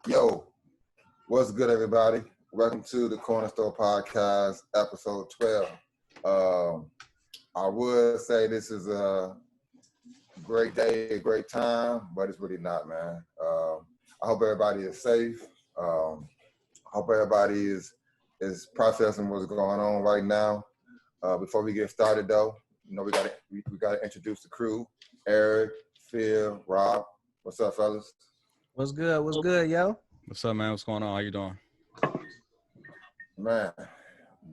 Yo, what's good, everybody? Welcome to the Corner Store Podcast, episode 12. I would say this is a great day, a great time, but it's really not, man. I hope everybody is safe. I hope everybody is processing what's going on right now. Before we get started, though, we gotta introduce the crew. Eric, Phil, Rob. What's up, fellas? What's good? What's good, yo? What's up, man? What's going on? How you doing? Man,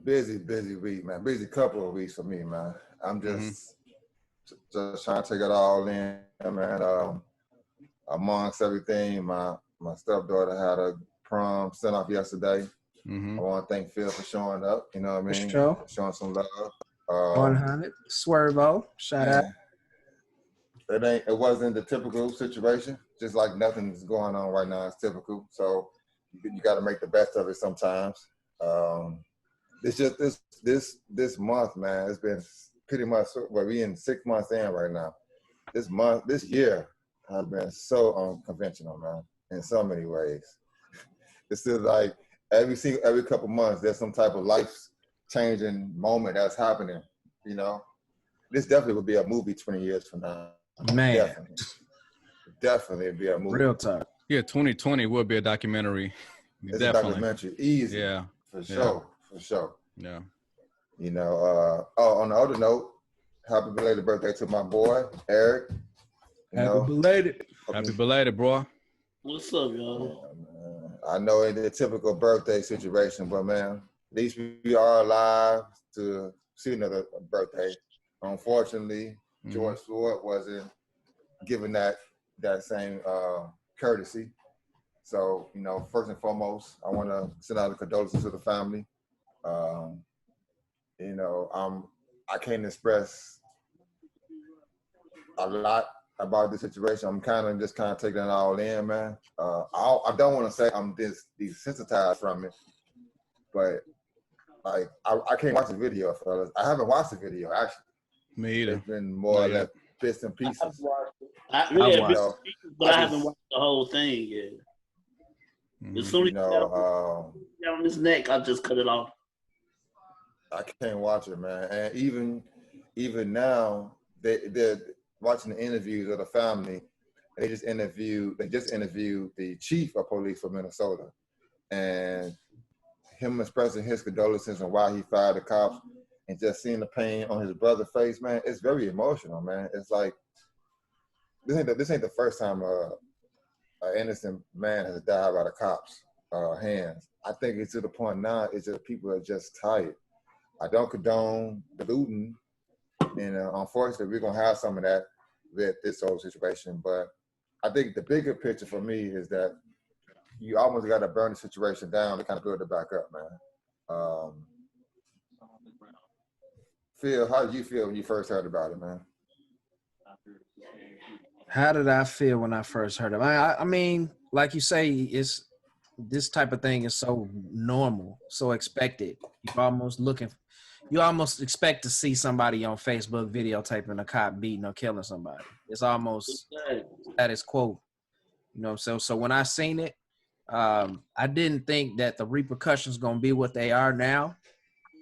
busy week, man. Busy couple of weeks for me, man. I'm just trying to take it all in, man. Amongst everything, my stepdaughter had a prom sent off yesterday. I want to thank Phil for showing up. You know what I mean? Sure. Showing some love. 100. Swervo. Shout out. It wasn't the typical situation. Just like nothing's going on right now. It's typical. So you got to make the best of it sometimes. It's just this month, man. It's been pretty much. Well, we in 6 months in right now. This year has been so unconventional, man. In so many ways. It's just like every couple months, there's some type of life-changing moment that's happening. You know, this definitely would be a movie 20 years from now. Man. Definitely be a movie. Real talk. Yeah, 2020 will be a documentary. It's Definitely. a documentary. Easy. Yeah. For sure. Yeah. You know, on the other note, happy belated birthday to my boy, Eric. Belated. Happy belated, bro. What's up, y'all? I know it's a typical birthday situation, but man, at least we are alive to see another birthday. Unfortunately, George Floyd wasn't given that same courtesy. So, you know, first and foremost, I want to send out a condolences to the family. You know, I can't express a lot about the situation. I'm kind of taking it all in, man. I don't want to say I'm desensitized from it, but like I can't watch the video, fellas. I haven't watched the video actually. Me either. It's been more or less bits and pieces. I haven't watched the whole thing yet. As soon as you got on his neck, I just cut it off. I can't watch it, man. And even now, they're watching the interviews of the family. They just interviewed the chief of police for Minnesota, and him expressing his condolences and why he fired the cops, and just seeing the pain on his brother's face, man. It's very emotional, man. It's like this ain't the first time an innocent man has died by the cops' hands. I think it's to the point now. It's just people are just tired. I don't condone the looting, and unfortunately, we're gonna have some of that with this whole situation. But I think the bigger picture for me is that you almost got to burn the situation down to kind of build it back up, man. Phil, how did you feel when you first heard about it, man? How did I feel when I first heard it? I mean, like you say, it's this type of thing is so normal, so expected. You almost expect to see somebody on Facebook videotaping a cop beating or killing somebody. It's almost status quo, you know. So when I seen it, I didn't think that the repercussions gonna be what they are now.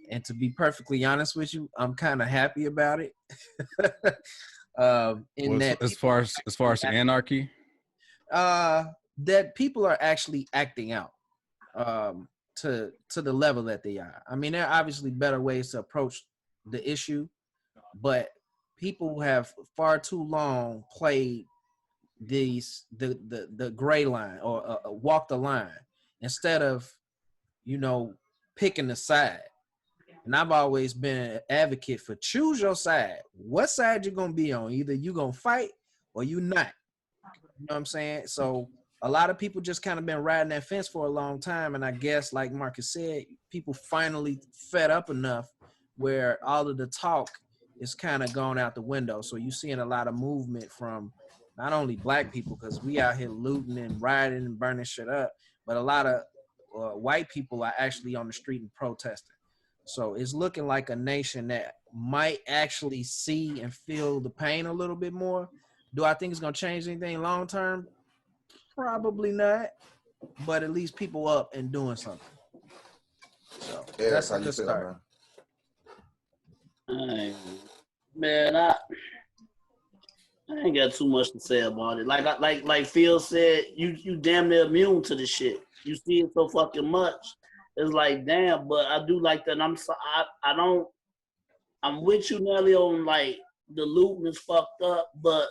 And to be perfectly honest with you, I'm kind of happy about it. As far as the anarchy, that people are actually acting out to the level that they are. I mean, there are obviously better ways to approach the issue, but people have far too long played the gray line or walk the line instead of, you know, picking a side. And I've always been an advocate for choose your side. What side you gonna be on? Either you gonna fight or you not. You know what I'm saying? So a lot of people just kind of been riding that fence for a long time. And I guess, like Marcus said, people finally fed up enough where all of the talk is kind of gone out the window. So you're seeing a lot of movement from not only black people, because we out here looting and rioting and burning shit up, but a lot of white people are actually on the street and protesting. So it's looking like a nation that might actually see and feel the pain a little bit more. Do I think it's going to change anything long term? Probably not. but at least people up and doing something. So Yeah, that's how a you good feel, start. Hey, man, I ain't got too much to say about it. Like Phil said, you damn near immune to the shit. You see it so fucking much. It's like damn, but I do like that. And I'm with you, Nelly, on like the looting is fucked up, but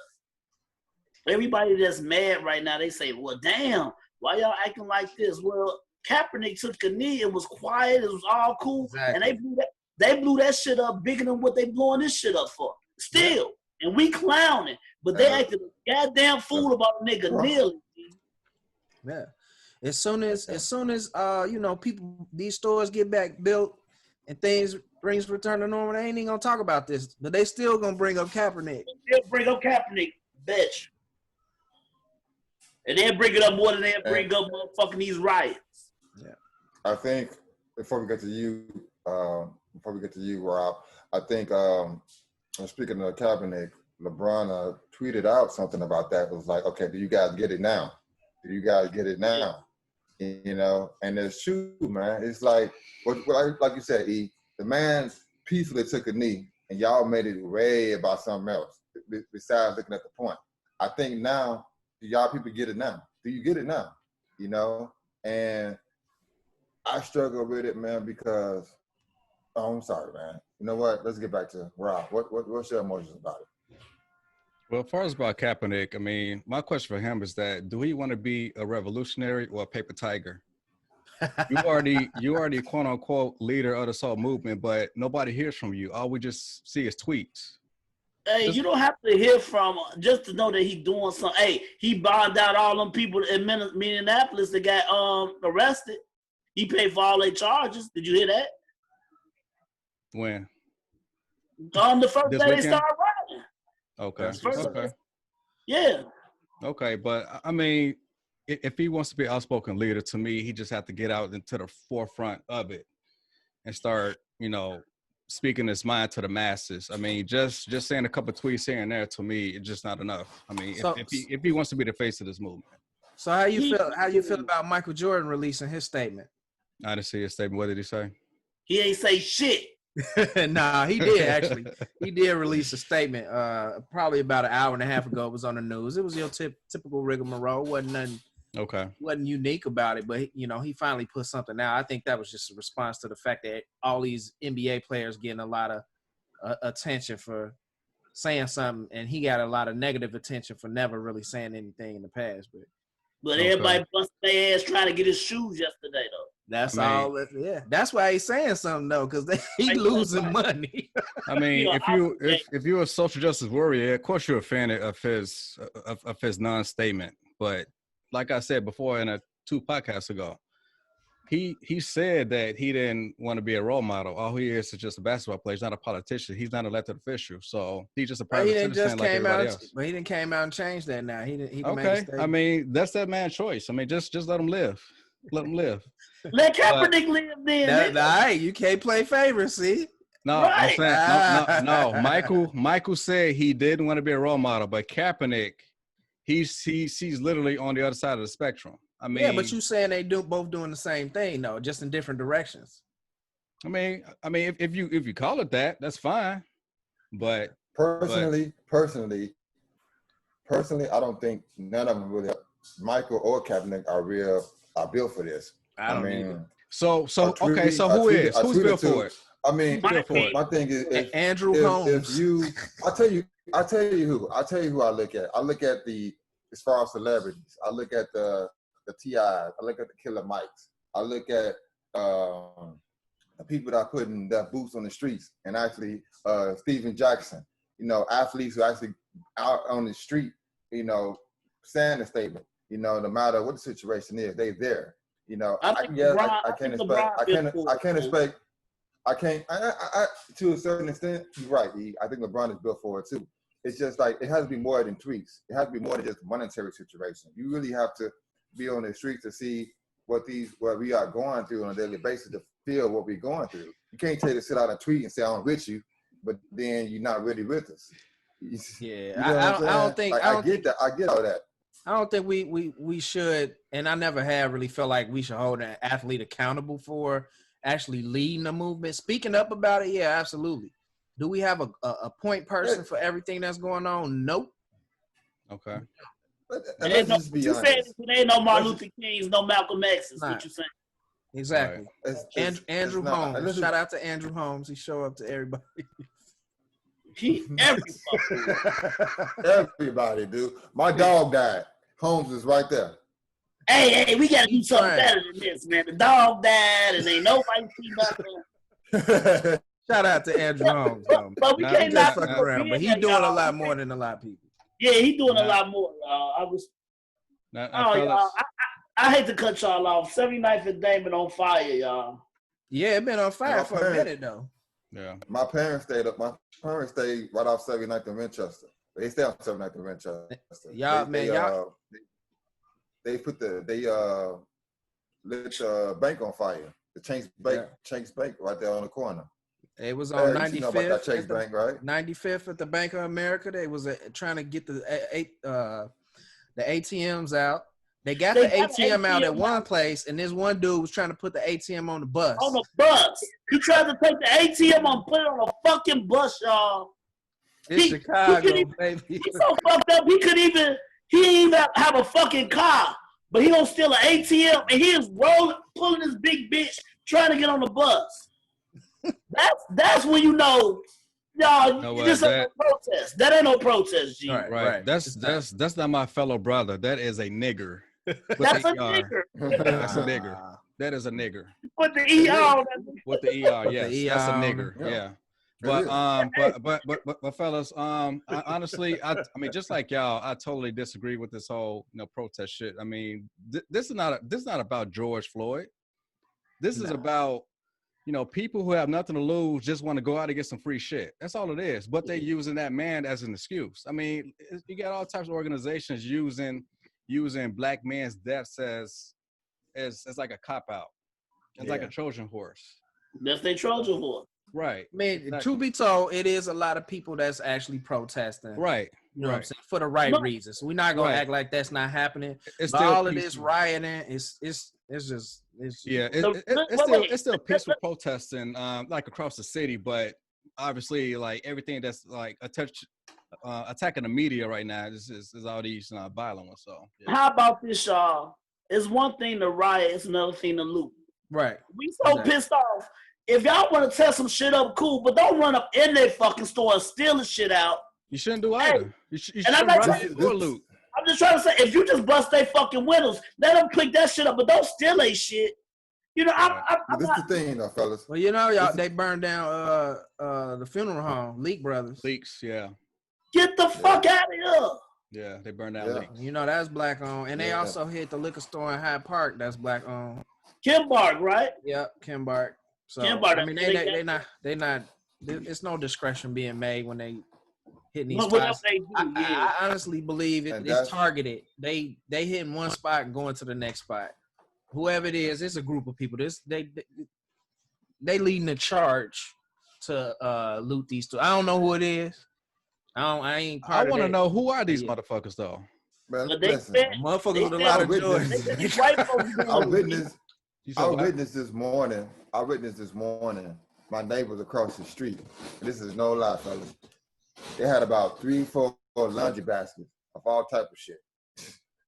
everybody that's mad right now, they say, well, damn, why y'all acting like this? Well, Kaepernick took a knee and was quiet. It was all cool. Exactly. And they blew that shit up bigger than what they blowing this shit up for. Still. Yeah. And we clowning. But they acted a goddamn fool about a nigga kneeling. Yeah. As soon as people, these stores get back built and things return to normal, they ain't even gonna talk about this. But they still gonna bring up Kaepernick. They'll bring up Kaepernick, bitch. And they'll bring it up more than they'll bring up motherfucking these riots. Yeah. I think before we get to you, Rob, I think speaking of Kaepernick, LeBron tweeted out something about that. It was like, okay, do you guys get it now? Do you guys get it now? You know, and it's true, man. It's like like you said, E, the man peacefully took a knee, and y'all made it way about something else besides looking at the point. I think now, do y'all people get it now? Do you get it now? You know, and I struggle with it, man, because I'm sorry, man. You know what? Let's get back to Rob. What's your emotions about it? Well, as far as about Kaepernick, I mean, my question for him is that do he want to be a revolutionary or a paper tiger? You already quote unquote leader of the soul movement, but nobody hears from you. All we just see is tweets. Hey, you don't have to hear from just to know that he's doing something. Hey, he bonded out all them people in Minneapolis that got arrested. He paid for all their charges. Did you hear that? When? The first This day weekend? they started riding. Okay. Okay. Yeah. Okay, but I mean, if he wants to be an outspoken leader, to me, he just have to get out into the forefront of it and start, speaking his mind to the masses. I mean, just saying a couple of tweets here and there, to me, it's just not enough. I mean, if he wants to be the face of this movement. So how you feel about Michael Jordan releasing his statement? I didn't see his statement. What did he say? He ain't say shit. Nah, he did actually. He did release a statement probably about an hour and a half ago. It was on the news. It was your typical rigmarole. Wasn't nothing. Okay. Wasn't unique about it, but he finally put something out. I think that was just a response to the fact that all these NBA players getting a lot of attention for saying something, and he got a lot of negative attention for never really saying anything in the past. But everybody busted their ass trying to get his shoes yesterday, though. That's all. Yeah, that's why he's saying something though, because he losing money. I mean, if you're a social justice warrior, of course you're a fan of his non-statement. But like I said before in 2 podcasts ago, he said that he didn't want to be a role model. All he is just a basketball player. He's not a politician. He's not an elected official. So he's just a private citizen like everybody else. But he didn't came out and change that now. He okay. I mean, that's that man's choice. I mean, just let him live. Let him live. Let Kaepernick live then. All right, you can't play favorites, see? No, right. I'm saying no. Michael said he didn't want to be a role model, but Kaepernick, he's literally on the other side of the spectrum. I mean, yeah, but you saying they both doing the same thing, though, just in different directions. I mean, if you call it that, that's fine. But personally, I don't think none of them really, Michael or Kaepernick, are built for this. I mean, either. So okay, so who's built for it? I mean, my thing is Andrew Holmes. I tell you who I look at. I look at as far as celebrities. I look at the T.I.s. I look at the Killer Mikes. I look at the people that are putting their boots on the streets, and actually Steven Jackson. Athletes who actually out on the street, saying a statement. No matter what the situation is, they there. I to a certain extent, you're right, E. I think LeBron is built for it too. It's just like it has to be more than tweets. It has to be more than just monetary situation. You really have to be on the streets to see what we are going through on a daily basis to feel what we're going through. You can't take to sit out and tweet and say I'm with you, but then you're not really with us. Yeah, I get that. I get all that. I don't think we should, and I never have really felt like we should hold an athlete accountable for actually leading the movement. Speaking up about it, yeah, absolutely. Do we have a point person for everything that's going on? Nope. Okay. And let's just be honest. There ain't no Martin Luther Kings, no Malcolm X's. What you saying? Exactly. Right. Andrew Holmes. Shout out to Andrew Holmes. He show up to everybody. Everybody, dude. My dog died. Holmes is right there. Hey, we gotta do something better than this, man. The dog died, and ain't nobody see nothing. Shout out to Andrew Holmes, though. But we can't not fuck around. But he's doing a lot more than a lot of people. Yeah, he's doing a lot more, y'all. Y'all, I hate to cut y'all off. 79th and Damon on fire, y'all. Yeah, it been on fire for a minute though. Yeah. My parents stayed right off 79th and Winchester. They stay on 79th and Winchester. They lit the bank on fire. The Chase Bank right there on the corner. It was on 95th. You know about that Chase Bank, right? 95th at the Bank of America. They was trying to get the ATMs out. They got the ATM out at one place, and this one dude was trying to put the ATM on the bus. On the bus. He tried to take the ATM and put it on a fucking bus, y'all. It's Chicago, baby. He's so fucked up. He didn't even have a fucking car, but he gonna steal an ATM, and he is pulling this big bitch, trying to get on the bus. That's when you know, y'all. This ain't no protest. That ain't no protest, G. Right. That's not my fellow brother. That is a nigger. That's a nigger. That's a nigger. That is a nigger. With the ER. With the ER, yes. That's a nigger. Yeah. But fellas, honestly, I mean, just like y'all, I totally disagree with this whole protest shit. I mean, this is not about George Floyd. This is about people who have nothing to lose just want to go out and get some free shit. That's all it is. But they're using that man as an excuse. I mean, you got all types of organizations using black man's deaths as like a cop out. It's like a Trojan horse. That's their Trojan horse. Right. I mean, truth be told, it is a lot of people that's actually protesting. Right. You know what I'm saying? For the right reasons. We're not gonna act like that's not happening. It's still all of this rioting, it's still peaceful protesting, like across the city, but obviously, like everything that's like attacking the media right now is all these violent ones. So how about this, y'all? It's one thing to riot, it's another thing to loot. Right. We so pissed off. If y'all want to test some shit up, cool, but don't run up in their fucking store and steal the shit out. You shouldn't do either. You shouldn't loot. I'm just trying to say, if you just bust their fucking windows, let them pick that shit up, but don't steal their shit. This is the thing, though, fellas. Well, y'all, they burned down the funeral home, Leak Brothers. Leaks, yeah. Get the fuck out of here. Yeah, they burned down Leaks. That's black owned, and they also hit the liquor store in Hyde Park. That's black owned. Kimbark, right? Yep, Kimbark. So Kimbark, I mean, they not. It's no discretion being made when they hitting these spots. I honestly believe it's targeted. They hitting one spot and going to the next spot. Whoever it is, it's a group of people. They leading the charge to loot these two. I don't know who it is. I ain't part of it. I want to know who are these motherfuckers though. Man, motherfuckers with a lot of joy. I witnessed this morning. My neighbors across the street. This is no lie, fellas. They had about 3-4 laundry baskets of all type of shit.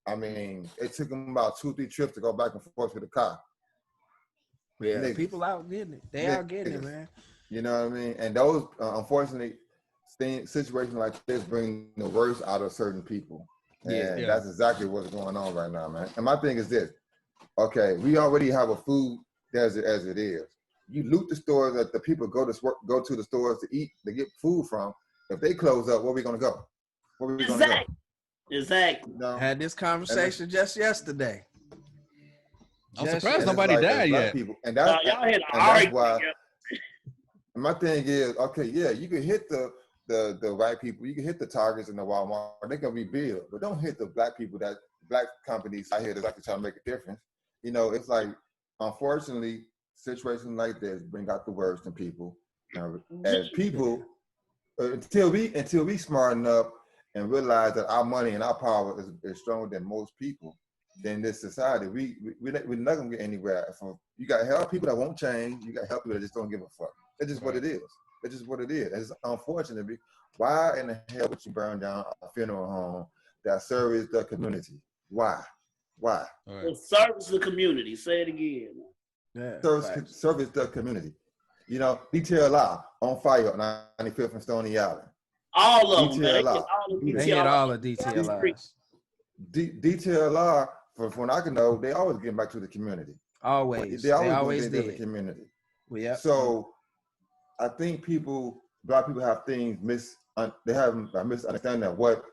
I mean, it took them about 2-3 trips to go back and forth with the car. Yeah, niggas. People out getting it. They out getting it, man. You know what I mean? And those, unfortunately, situations like this bring the worst out of certain people. And that's exactly what's going on right now, man. And my thing is this. Okay, we already have a food desert as it is. You loot the stores that the people go to the stores to eat, to get food from. If they close up, where are we going to go? Where are we going to go? Exactly. No. Had this conversation just yesterday. I'm surprised nobody died yet. People. And that's why. And my thing is, okay, yeah, you can hit the white people, you can hit the Targets and the Walmart, they can rebuild, but don't hit the black people, that black companies out here that like to try to make a difference. It's like, unfortunately, situations like this bring out the worst in people. As people, until we smarten up and realize that our money and our power is stronger than most people, then this society, we're not gonna get anywhere. You got help people that won't change. You got help people that just don't give a fuck. That's just what it is. It's just what it is. It's unfortunate. Why in the hell would you burn down a funeral home that serves the community? Why? Right. Service the community. Say it again. Yeah. Service the community. You know, Detail Law on fire on 95th and Stony Island. All of them. They hit all the Detail Laws. Detail Law, from what I can know, they always get back to the community. Always. They always did. The community. Well, yeah. So I think black people have things they have a misunderstanding of what.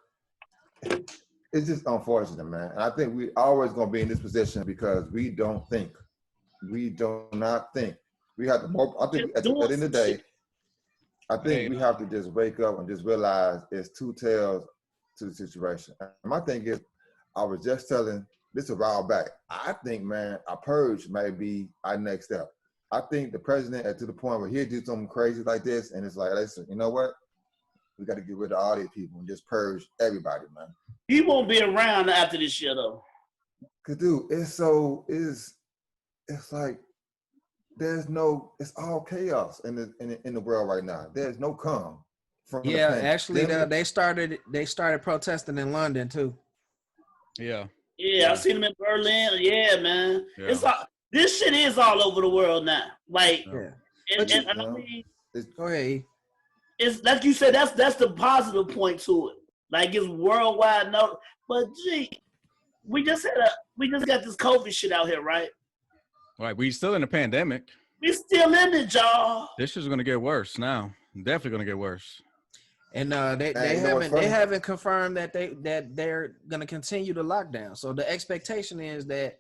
It's just unfortunate, man. And I think we always gonna be in this position because we don't think. We do not think. We have to. I think at the end of the day, I think we have to just wake up and just realize it's two tails to the situation. And my thing is, I was just telling this a while back. I think, man, a purge may be our next step. I think the president to the point where he'll do something crazy like this, and it's like, listen, you know what? We got to get rid of all these people and just purge everybody, man. He won't be around after this shit, though. Cause, dude, it's like it's all chaos in the world right now. There's no calm. Actually, they started protesting in London too. Yeah. Yeah, I seen them in Berlin. Yeah, man. Yeah. This shit is all over the world now. Like, and I mean, go ahead. It's like you said. That's the positive point to it. Like it's worldwide. No, but gee, we just got this COVID shit out here, right? Right. We still in a pandemic. We still in it, y'all. This is gonna get worse now. Definitely gonna get worse. And they haven't confirmed that they're gonna continue the lockdown. So the expectation is that,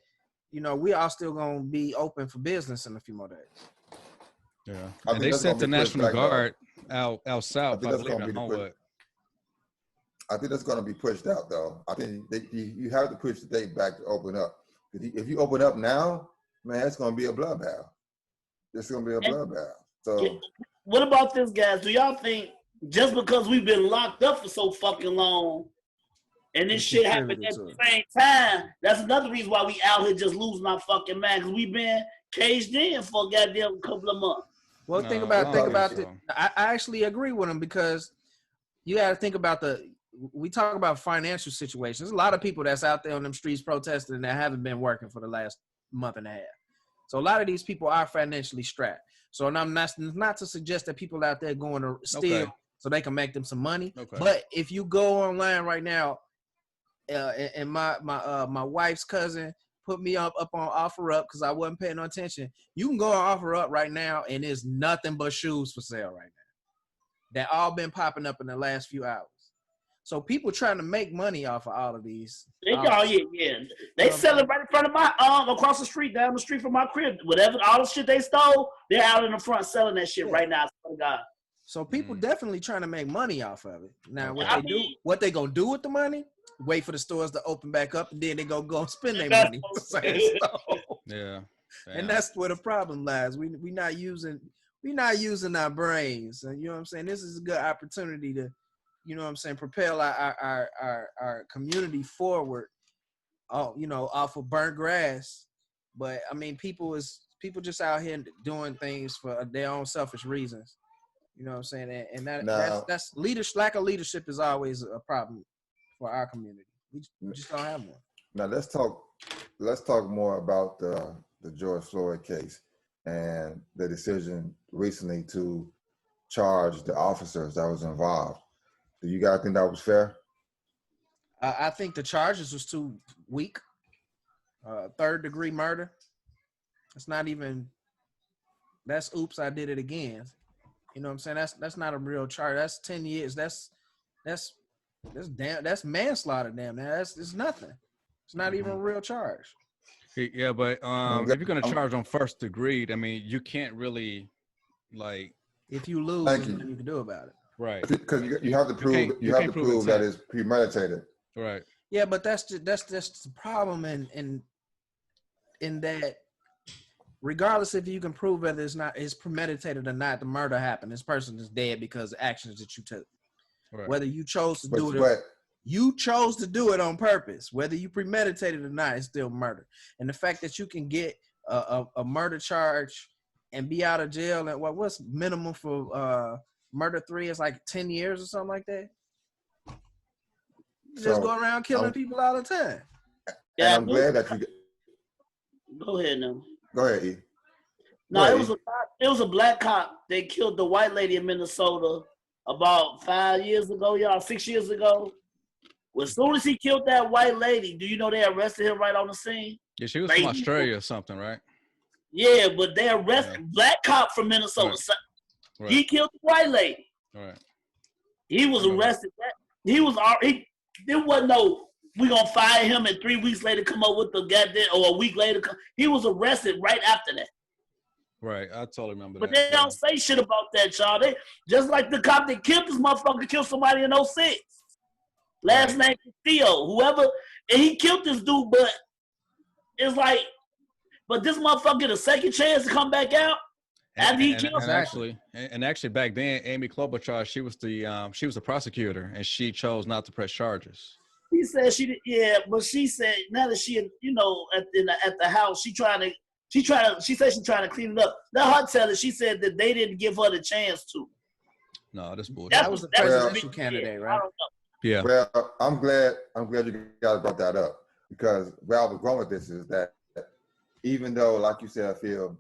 you know, we are still gonna be open for business in a few more days. Yeah. And they sent the National Guard out south. I think that's going to be pushed out, though. I think you have to push the date back to open up. If you open up now, man, it's going to be a bloodbath. It's going to be a bloodbath. So, what about this, guys? Do y'all think just because we've been locked up for so fucking long, and this shit happened at the same time, that's another reason why we out here just losing our fucking mind, because we've been caged in for a goddamn couple of months. Well, think about it. I actually agree with him, because you got to think about we talk about financial situations. There's a lot of people that's out there on them streets protesting that haven't been working for the last month and a half. So a lot of these people are financially strapped. So I'm not to suggest that people out there going to steal so they can make them some money. Okay. But if you go online right now, and my wife's cousin put me up on OfferUp because I wasn't paying no attention. You can go on OfferUp right now, and there's nothing but shoes for sale right now. That all been popping up in the last few hours. So people trying to make money off of all of these. They sell it right in front of my across the street, down the street from my crib. Whatever, all the shit they stole, they're out in the front selling that shit right now. I swear to God. So people definitely trying to make money off of it. Now, what they gonna do with the money? Wait for the stores to open back up, and then they go spend their money. Yeah. And that's where the problem lies. We not using our brains. And you know what I'm saying? This is a good opportunity to, you know what I'm saying, propel our community forward. You know, off of burnt grass. But I mean, people just out here doing things for their own selfish reasons. You know what I'm saying? And that's leadership. Lack of leadership is always a problem for our community. We just don't have one. Now let's talk more about the George Floyd case and the decision recently to charge the officers that was involved. Do you guys think that was fair? I think the charges was too weak. 3rd-degree murder. It's not even. That's oops, I did it again. You know what I'm saying? That's not a real charge. That's 10 years. That's manslaughter. Damn, it's nothing. It's not even a real charge. Yeah, but if you're gonna charge on 1st degree, I mean, you can't really like. If you lose, there's nothing you can do about it. Right. Because you have to prove that it's premeditated. Right. Yeah, but that's just the problem, in that, regardless if you can prove whether it's premeditated or not, the murder happened. This person is dead because of actions that you took. Right. Whether you chose to do it. You chose to do it on purpose. Whether you premeditated or not, it's still murder. And the fact that you can get a murder charge and be out of jail, and what's minimum for murder 3 is like 10 years or something like that. You just go around killing people all the time. And I'm glad that you. Go ahead now. Go ahead, E. No, it was a black cop. They killed the white lady in Minnesota about 5 years ago, y'all, 6 years ago. Well, as soon as he killed that white lady, do you know they arrested him right on the scene? Yeah, she was from Australia or something, right? Yeah, but they arrested black cop from Minnesota. Right. He killed the white lady. Right. He was arrested. There wasn't no, we gonna fire him and 3 weeks later come up with the goddamn, or a week later. He was arrested right after that. Right, I totally remember but that. But they don't say shit about that, y'all. They just like the cop that killed this motherfucker, killed somebody in 06. Last name is Theo, whoever, and he killed this dude, but it's like, but this motherfucker get a second chance to come back out after he killed him. Actually, back then, Amy Klobuchar, she was the prosecutor, and she chose not to press charges. She said she did, yeah, but she said now that she, you know, at the house, she said she's trying to clean it up. Let her tell it. She said that they didn't give her the chance to. No, that's bullshit. That was the presidential candidate, right? I don't know. Yeah. Well, I'm glad you guys brought that up, because where I was going with this is that even though, like you said, Phil,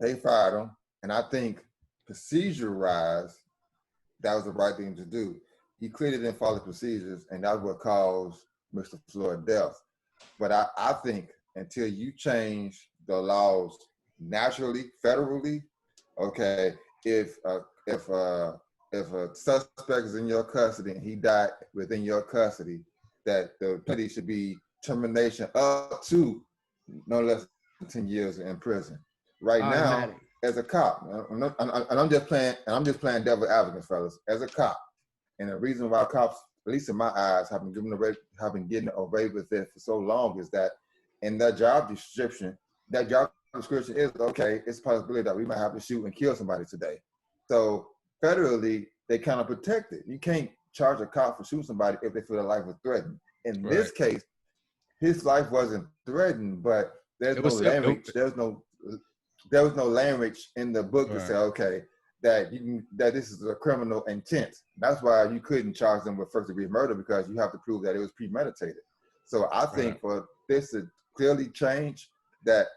they fired him, and I think procedure-wise, that was the right thing to do. He clearly didn't follow procedures, and that's what caused Mr. Floyd's death. But I think until you change the laws naturally, federally, okay, if a suspect is in your custody and he died within your custody, that the penalty should be termination up to no less than 10 years in prison. Right now, as a cop, I'm just playing devil advocate, fellas. As a cop, and the reason why cops, at least in my eyes, have been getting away with it for so long is that in their job description is, okay, it's a possibility that we might have to shoot and kill somebody today. So federally, they kind of protect it. You can't charge a cop for shooting somebody if they feel their life was threatened. In this case, his life wasn't threatened, but there was no language in the book to say, okay, that this is a criminal intent. That's why you couldn't charge them with first-degree murder, because you have to prove that it was premeditated. So I think for this to clearly change, that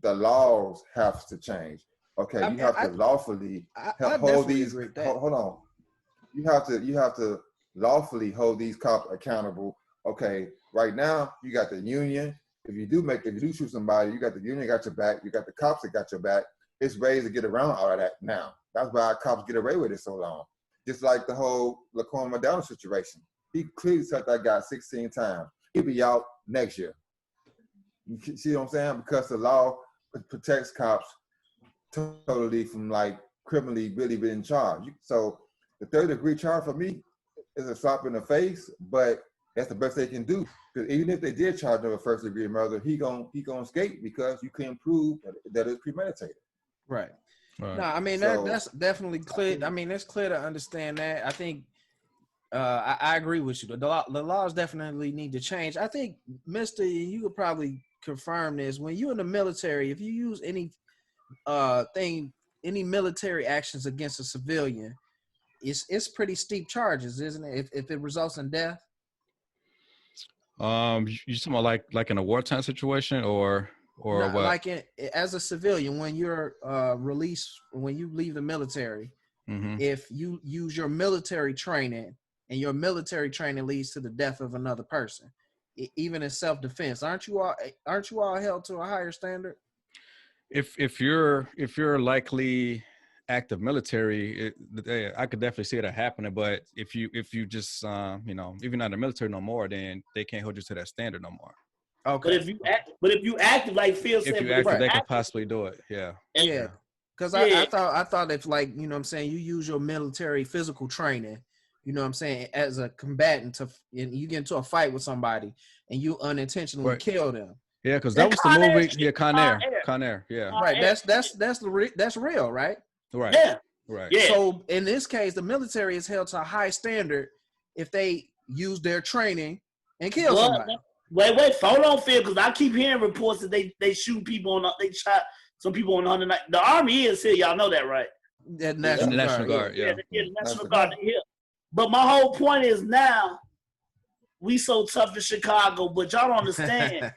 the laws have to change. Okay, you have to lawfully hold these. Hold on, you have to lawfully hold these cops accountable. Okay, right now you got the union. If you do shoot somebody, you got the union got your back. You got the cops that got your back. It's ways to get around all of that now. That's why cops get away with it so long. Just like the whole Laquan McDonald situation. He clearly shot that guy 16 times. He'll be out next year. You see what I'm saying? Because the law protects cops totally from like criminally really being charged. So the 3rd-degree charge for me is a slap in the face, but that's the best they can do. Because even if they did charge him with first-degree murder, he gonna escape because you can't prove that it's premeditated. Right. No, I mean that's definitely clear. I mean, it's clear to understand that. I think I agree with you. The laws definitely need to change. I think, Mr., you could probably confirm this. When you're in the military, if you use any military actions against a civilian, it's pretty steep charges, isn't it? If it results in death. You talking about like in a wartime situation or what? Like as a civilian, when you're released, when you leave the military, if you use your military training and your military training leads to the death of another person, even in self-defense, aren't you all held to a higher standard? If you're likely active military, I could definitely see that happening. But if you just if you're not in the military no more, then they can't hold you to that standard no more. Okay. But if you active, like Phil said, they can possibly do it. Yeah. Yeah. Because I thought if, like, you know what I'm saying, you use your military physical training, you know what I'm saying, as a combatant and you get into a fight with somebody and you unintentionally kill them. Yeah, because that was the movie. Yeah, Con Air. Yeah. Right. That's real, right? Right. Yeah. Right. Yeah. So in this case, the military is held to a high standard if they use their training and kill somebody. Wait, hold on, Phil, because I keep hearing reports that they shoot people they shot some people on the 109. The Army is here, y'all know that, right? That National Guard, yeah, the National Guard here. But my whole point is now we so tough in Chicago, but y'all don't understand.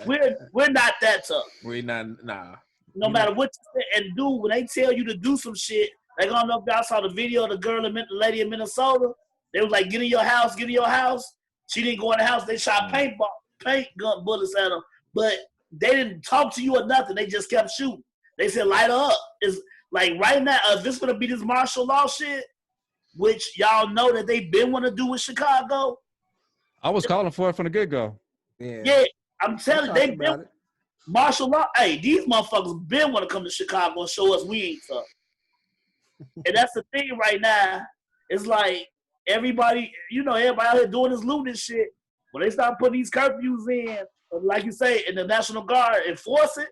we're not that tough. We not, nah. No matter what you say and do, when they tell you to do some shit, like I don't know if y'all saw the video of the lady in Minnesota. They was like, get in your house, get in your house. She didn't go in the house. They shot paint gun bullets at her. But they didn't talk to you or nothing. They just kept shooting. They said, light her up. It's like right now, if this going to be this martial law shit, which y'all know that they been want to do with Chicago. I was calling for it from the get-go. Yeah, I'm telling you, they been martial law. Hey, these motherfuckers been want to come to Chicago and show us we ain't tough. And that's the thing right now. It's like everybody out here doing this looting shit. When they start putting these curfews in, like you say, and the National Guard enforce it,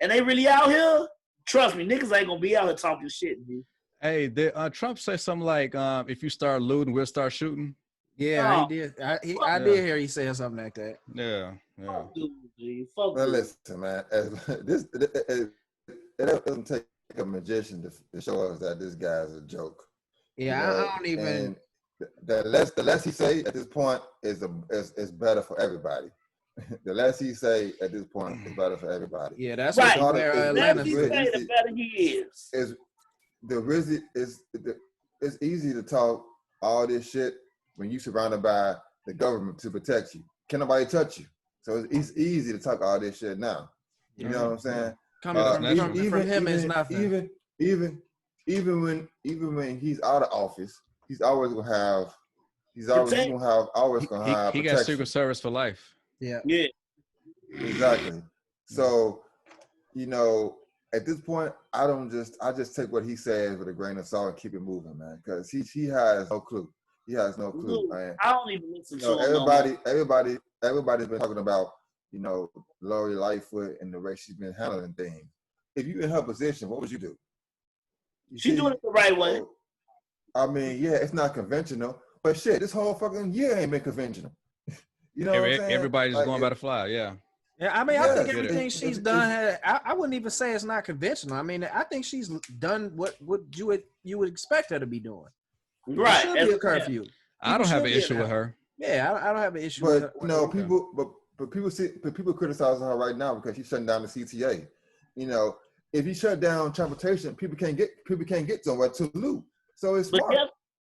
and they really out here, trust me, niggas ain't gonna be out here talking shit, dude. Hey, did Trump say something like, if you start looting, we'll start shooting? Yeah, he did. I did hear he said something like that. Yeah. Fuck dude, G. Well, listen, man. It doesn't take a magician to show us that this guy's a joke. Yeah, I don't even. And the less he say at this point is better for everybody. The less he say at this point is better for everybody. Yeah, that's right. The less he say, the better he is. It's easy to talk all this shit when you surrounded by the government to protect you. Can't nobody touch you. So it's easy to talk all this shit now. You know what I'm saying? Coming from him is nothing. Even when he's out of office, he's always gonna have protection. He got Secret Service for life. Yeah. Exactly. So, at this point, I just take what he says with a grain of salt and keep it moving, man. Because he has no clue. He has no clue, man. I don't even listen to him. Everybody's been talking about, Lori Lightfoot and the way she's been handling things. If you in her position, what would you do? She's doing it the right way. I mean, yeah, it's not conventional, but shit, this whole fucking year ain't been conventional. You know what I'm saying? Everybody's just going by the fly, yeah. Yeah, I mean, I think everything she's done, I wouldn't even say it's not conventional. I mean, I think she's done what you would expect her to be doing. Right. It should be a curfew. I don't have an issue with her. Yeah, I don't have an issue with her. But people criticizing her right now because she's shutting down the CTA. If you shut down transportation, people can't get somewhere to loot. So it's smart.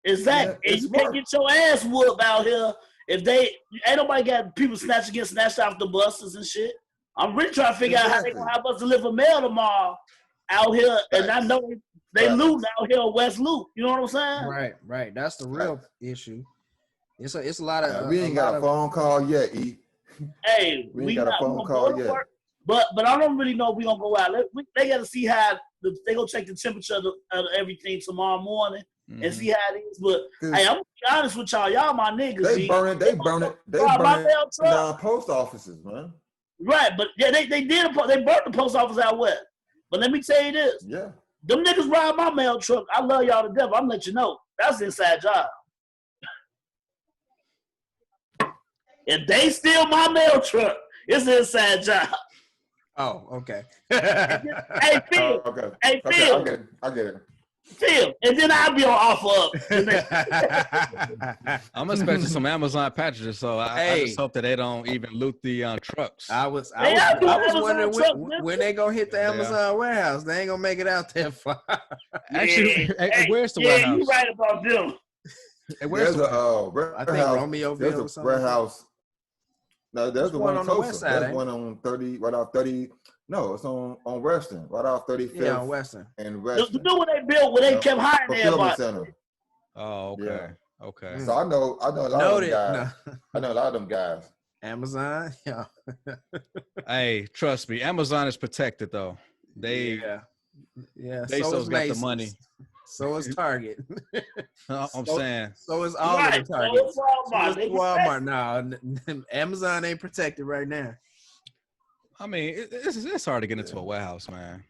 Exactly. Yeah, and you can't get your ass whooped out here if ain't nobody got people snatched off the buses and shit. I'm really trying to figure out how they gonna have us deliver mail tomorrow out here, and I know they looting out here in West Loop. You know what I'm saying? Right. That's the real issue. It's a lot of. We ain't got a phone call yet, E. Hey, we ain't got a phone call yet. But I don't really know if we gonna go out. They got to see how they gonna check the temperature of everything tomorrow morning and see how it is. But hey, I'm gonna be honest with y'all. Y'all my niggas. They burn it down post offices, man. Right, but yeah, they did. They burnt the post office out west. But let me tell you this. Yeah. Them niggas ride my mail truck. I love y'all to death. I'm gonna let you know. That's an inside job. If they steal my mail truck, it's an inside job. Oh, okay. Hey, Phil. Okay. Hey, Phil. I get it. Phil, and then I'll be on offer up. I'm expecting some Amazon packages, so I just hope that they don't even loot the trucks. I was wondering when they gonna hit the Amazon warehouse. They ain't gonna make it out there far. Actually, where's the warehouse? Yeah, you right about them. Where's the I think Romeoville or something. Warehouse. No, there's the one on the west side. There's one on 30, right off 30. No, it's on Western, right off 35th. Yeah, on Western. And Western. The new one they built where they kept hiring everybody. Center. Oh, okay. Yeah. Okay. So I know a lot of them guys. No. I know a lot of them guys. Amazon, yeah. Hey, trust me, Amazon is protected though. They so got the money. So is Target. I'm saying. So is all of the Targets. So is Walmart. No, Amazon ain't protected right now. I mean, it's hard to get into a warehouse, man.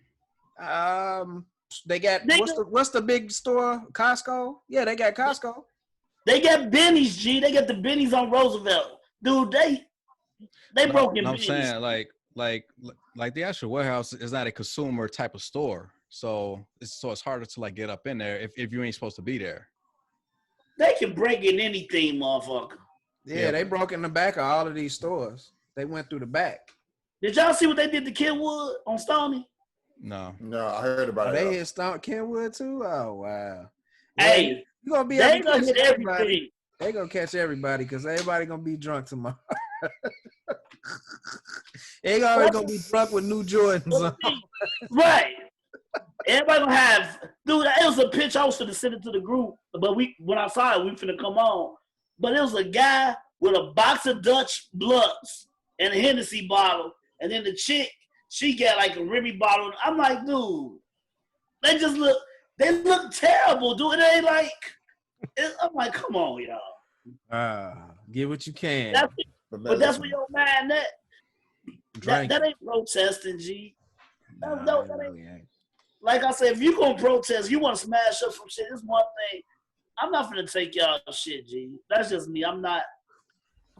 They got what's the big store? Costco. Yeah, they got Costco. They got Benny's, G. They got the Benny's on Roosevelt. Dude, they broke in I'm Benny's. saying like the actual warehouse is not a consumer type of store, so it's harder to like get up in there if you ain't supposed to be there. They can break in anything, motherfucker. Yeah, they broke in the back of all of these stores. They went through the back. Did y'all see what they did to Kenwood on Stony? No, I heard about it. They hit Kenwood too. Oh wow. Hey, you gonna be they able to gonna catch hit everybody. everything. They gonna catch everybody because everybody gonna be drunk tomorrow. They always gonna be drunk with new Jordans on. Right. Everybody gonna have, dude. It was a pitch. I was finna send it to the group, but when I saw it, we finna come on. But it was a guy with a box of Dutch Bloods and a Hennessy bottle, and then the chick, she got like a Remy bottle. I'm like, dude, they look terrible, dude. They ain't like, I'm like, come on, y'all. Get what you can. But that's where your mind that ain't protesting, G. No, that ain't. Like I said, if you gonna protest, you want to smash up some shit. It's one thing. I'm not gonna take y'all shit, G. That's just me. I'm not.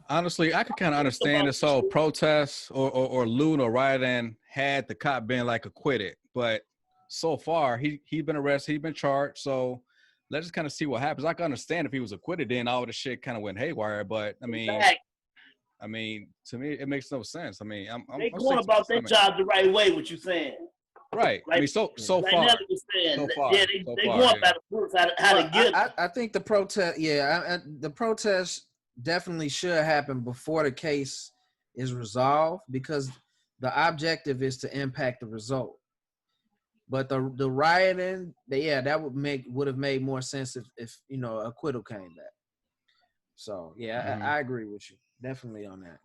Honestly, I could kind of understand this whole protest or looting or rioting had the cop been like acquitted, but so far he's been arrested, he's been charged. So let's just kind of see what happens. I can understand if he was acquitted, then all the shit kind of went haywire. But I mean, to me, it makes no sense. I mean, they going about their job the right way. What you saying? Right. Like, I mean, so like far. Nelly was saying, so far. Yeah, they going about the books how to get. I think the protest. Yeah, the protest definitely should happen before the case is resolved because the objective is to impact the result. But the rioting, that would have made more sense if acquittal came back. So I agree with you definitely on that.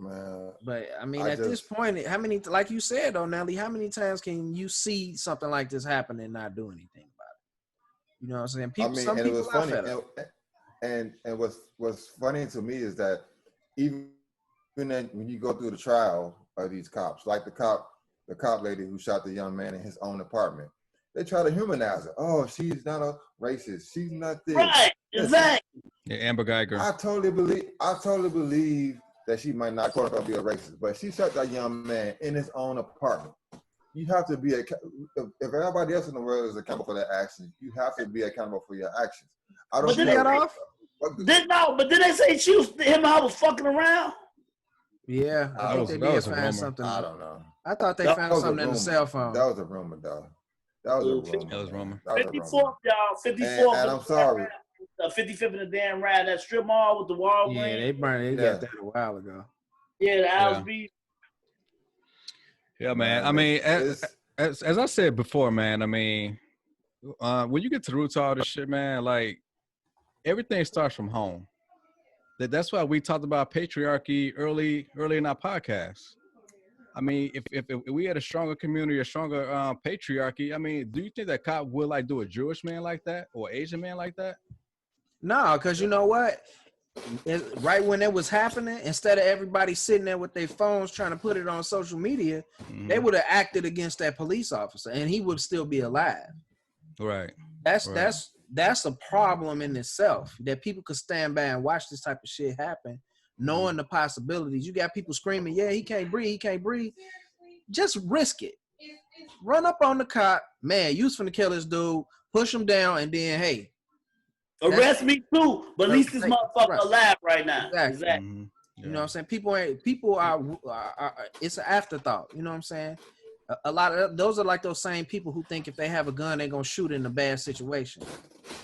But I mean, at this point, how many, like you said, though, Nelly, how many times can you see something like this happen and not do anything about it? You know what I'm saying? Some people it was funny, and what's funny to me is that even when you go through the trial of these cops, like the cop lady who shot the young man in his own apartment, they try to humanize her. Oh, she's not a racist. She's not this. Right, exactly. Yeah, Amber Geiger. I totally believe that she might not quote unquote be a racist, but she shot that young man in his own apartment. You have to be if everybody else in the world is accountable for their actions, you have to be accountable for your actions. I don't. But did they get off? But did they say him and I was fucking around? Yeah, I think they did find something. I don't know. I thought they found something in the cell phone. That was a rumor, though. That was a rumor. 54th, y'all. 54th. And I'm sorry. 55th in the damn ride, that strip mall with the Walgreens. Yeah, they got that a while ago. Yeah, the Alsby. Yeah, man. I mean, as I said before, man, I mean, when you get to the roots of all this shit, man, like, everything starts from home. That's why we talked about patriarchy early in our podcast. I mean, if we had a stronger community, a stronger patriarchy, I mean, do you think that cop would like do a Jewish man like that or Asian man like that? No, because you know what? Right when it was happening, instead of everybody sitting there with their phones trying to put it on social media, they would have acted against that police officer, and he would still be alive. Right. That's a problem in itself, that people could stand by and watch this type of shit happen, knowing the possibilities. You got people screaming, yeah, he can't breathe. Just risk it. Run up on the cop, man, you was finna kill this dude, push him down, and then, hey. Arrest me too, but at least this motherfucker alive right now. Exactly. Mm-hmm. Yeah. You know what I'm saying? People are it's an afterthought. You know what I'm saying? A lot of those are like those same people who think if they have a gun, they're gonna shoot in a bad situation.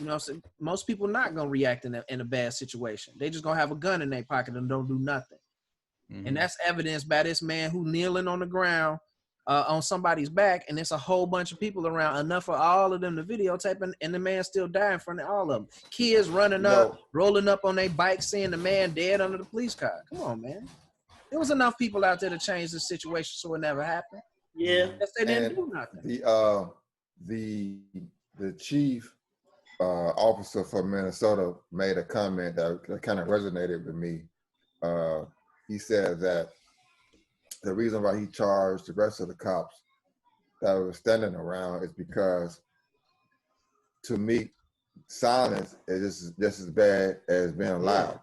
You know what I'm saying? Most people not gonna react in a bad situation. They just gonna have a gun in their pocket and don't do nothing. Mm-hmm. And that's evidenced by this man who kneeling on the ground on somebody's back, and it's a whole bunch of people around, enough for all of them to videotape, and the man still dying in front of all of them. Kids running up, rolling up on their bikes, seeing the man dead under the police car. Come on, man. There was enough people out there to change the situation so it never happened. Yeah. They didn't do nothing. The chief officer for Minnesota made a comment that kind of resonated with me. He said that the reason why he charged the rest of the cops that were standing around is because, to me, silence is just as bad as being loud.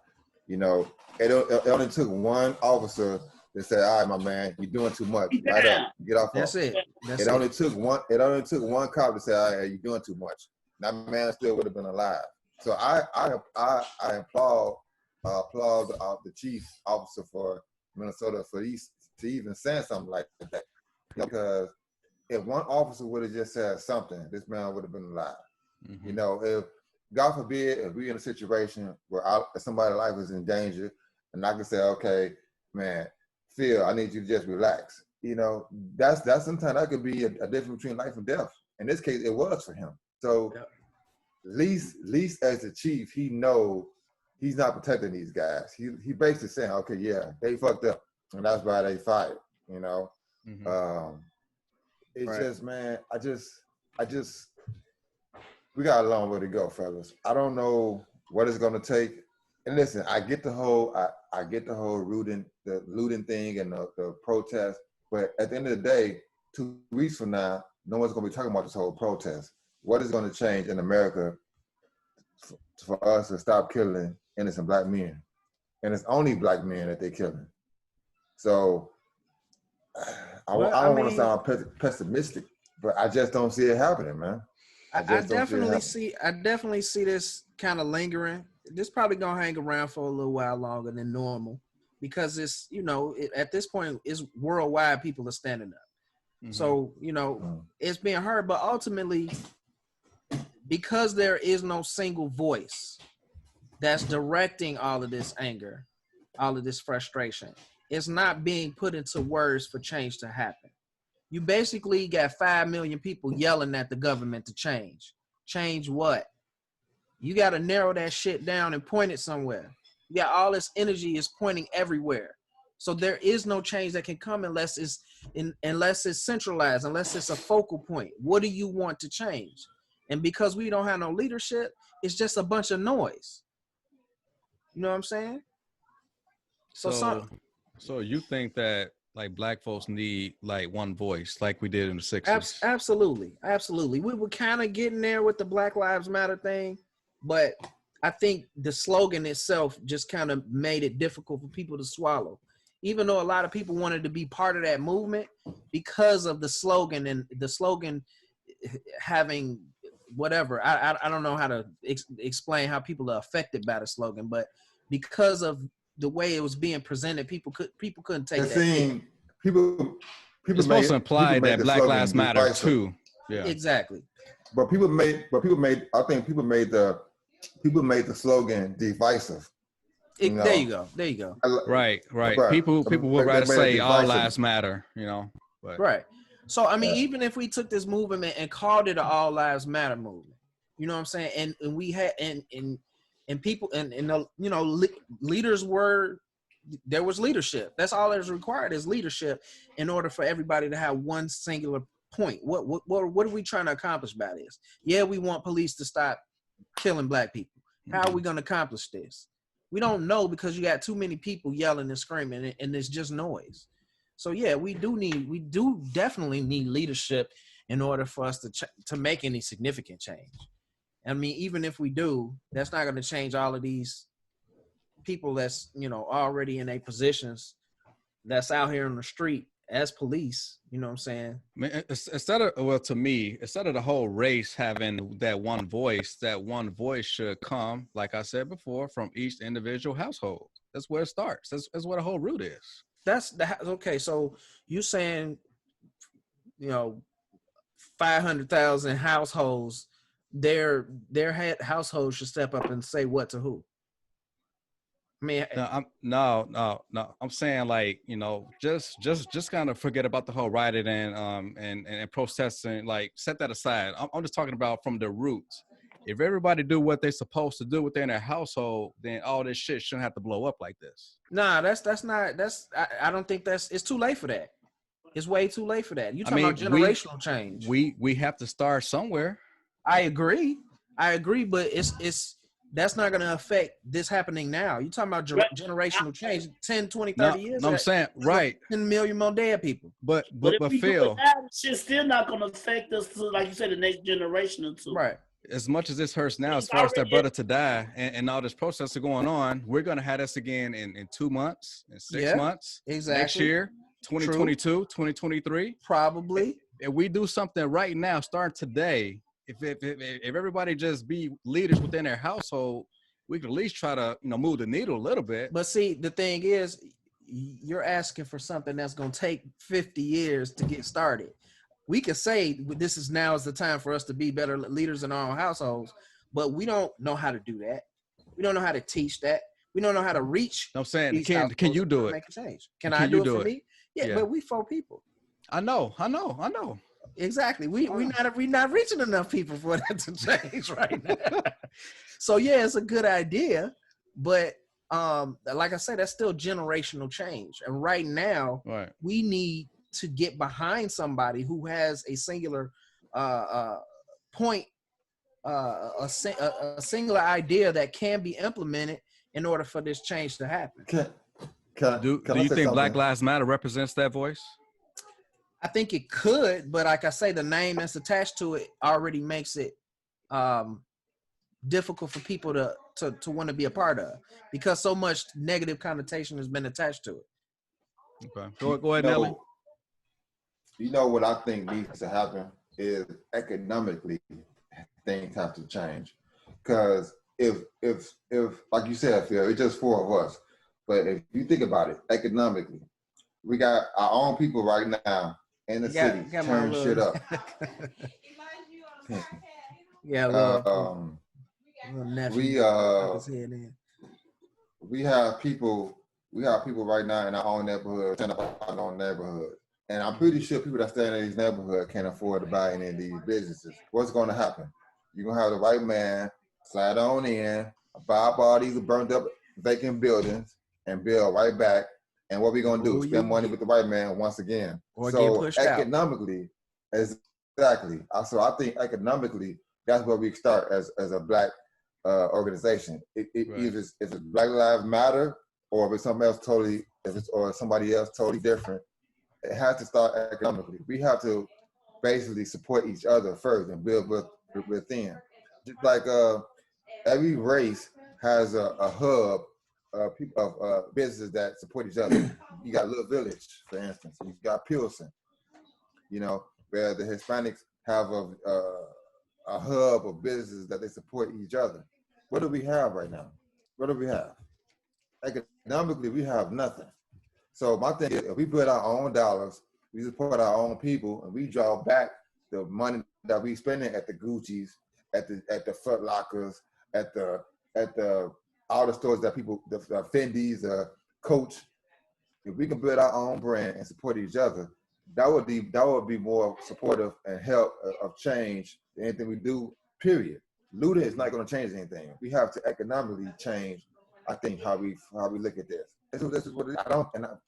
You know, it only took one officer to say, "All right, my man, you're doing too much. Light up, get off." That's it. That's It only took one. It only took one cop to say, "All right, you're doing too much." That man still would have been alive. So I applaud the chief officer for Minnesota to even saying something like that, because if one officer would have just said something, this man would have been alive. Mm-hmm. You know, if God forbid, if we're in a situation where somebody's life is in danger, and I can say, okay, man, Phil, I need you to just relax. You know, that's sometimes that could be a difference between life and death. In this case, it was for him. So, at least as the chief, he knows he's not protecting these guys. He basically saying, okay, yeah, they fucked up, and that's why they fired. You know, it's just, man, I just. We got a long way to go, fellas. I don't know what it's gonna take. And listen, I get the whole looting thing and the protest, but at the end of the day, 2 weeks from now, no one's gonna be talking about this whole protest. What is gonna change in America for us to stop killing innocent black men? And it's only black men that they're killing. So I don't want to sound pessimistic, but I just don't see it happening, man. I definitely see this kind of lingering. This probably gonna hang around for a little while longer than normal, because it's, you know, at this point it's worldwide, people are standing up. Mm-hmm. So, you know, it's being heard, but ultimately, because there is no single voice that's directing all of this anger, all of this frustration, it's not being put into words for change to happen. You basically got 5 million people yelling at the government to change. Change what? You got to narrow that shit down and point it somewhere. You got all this energy is pointing everywhere. So there is no change that can come unless it's centralized, unless it's a focal point. What do you want to change? And because we don't have no leadership, it's just a bunch of noise. You know what I'm saying? So you think that, like, black folks need like one voice, like we did in the 60s? Absolutely. We were kind of getting there with the Black Lives Matter thing, but I think the slogan itself just kind of made it difficult for people to swallow. Even though a lot of people wanted to be part of that movement, because of the slogan, and the slogan having whatever, I don't know how to explain how people are affected by the slogan, but because of the way it was being presented, people couldn't take that. People it's supposed to imply that Black Lives Matter too. Yeah, exactly. But people made the slogan divisive. There you go. Right. People would rather say all lives matter, you know. But. Right. So I mean, even if we took this movement and called it an all lives matter movement, you know what I'm saying, and we had and people and you know, leaders were. There was leadership. That's all that is required, is leadership, in order for everybody to have one singular point. What are we trying to accomplish by this? Yeah, we want police to stop killing black people. How are we going to accomplish this? We don't know, because you got too many people yelling and screaming, and it's just noise. So yeah, we do definitely need leadership in order for us to make any significant change. I mean, even if we do, that's not going to change all of these people that's, you know, already in their positions, that's out here on the street as police. You know what I'm saying? Instead of the whole race having that one voice should come, like I said before, from each individual household. That's where it starts. That's where the whole root is. Okay. So you saying, you know, 500,000 households, their head household should step up and say what to who? I mean, no. I'm saying, like, you know, just kind of forget about the whole rioting and protesting. Like, set that aside. I'm just talking about from the roots. If everybody do what they're supposed to do within their household, then all this shit shouldn't have to blow up like this. Nah, I don't think it's too late for that. It's way too late for that. You talking about generational change. We have to start somewhere. I agree, but it's that's not going to affect this happening now. You talking about generational change, 10, 20, 30 years. No, I'm saying, right. 10 million more dead people. But if we Phil, do it now, shit's still not going to affect us to, like you said, the next generation or two. Right. as much as this hurts now, as far as that brother to die and all this protests are going on, we're gonna have this again in 2 months, in 6 months, exactly. next year, 2022, True. 2023. Probably. If we do something right now, start today, if everybody just be leaders within their household, we could at least try to move the needle a little bit. But see, the thing is, you're asking for something that's gonna take 50 years to get started. We could say this is the time for us to be better leaders in our own households, but we don't know how to do that. We don't know how to teach that. We don't know how to reach. I'm saying, can you do it? Make a change. Can I do it for me? Yeah, but we 4 people. I know. Exactly. We're not reaching enough people for that to change right now. So yeah, it's a good idea, but like I said, that's still generational change. And right now, we need to get behind somebody who has a singular point, a singular idea that can be implemented in order for this change to happen. Do you think Black Lives Matter represents that voice? I think it could, but like I say, the name that's attached to it already makes it difficult for people to want to be a part of, because so much negative connotation has been attached to it. Okay, go ahead, Nelly. You know what I think needs to happen is economically things have to change, because if like you said, Phil, it's just 4 of us, but if you think about it economically, we got our own people right now in the city turn shit up. We have people right now in our own neighborhood, turn up our own neighborhood. And I'm pretty sure people that stay in these neighborhoods can't afford to buy any of these businesses. What's going to happen? You're going to have the right man slide on in, buy up all these burnt up vacant buildings, and build right back. And what we going to do? Spend money with the white man once again. Or get pushed economically, out. Exactly. So I think economically, that's where we start as a Black organization. Either if it's Black Lives Matter, or if it's something else totally, or somebody else totally different. It has to start economically. We have to basically support each other first and build within. Just like every race has a hub of businesses that support each other. You got Little Village, for instance. You got Pilsen, where the Hispanics have a hub of businesses that they support each other. What do we have right now? What do we have? Economically, we have nothing. So my thing is, if we put our own dollars, we support our own people, and we draw back the money that we spending at the Gucci's, at the Foot Lockers, at the all the stores that people, the Fendi's, Coach. If we can build our own brand and support each other, that would be more supportive and help of change than anything we do. Period. Looting is not going to change anything. We have to economically change, I think, how we look at this. This is what it is.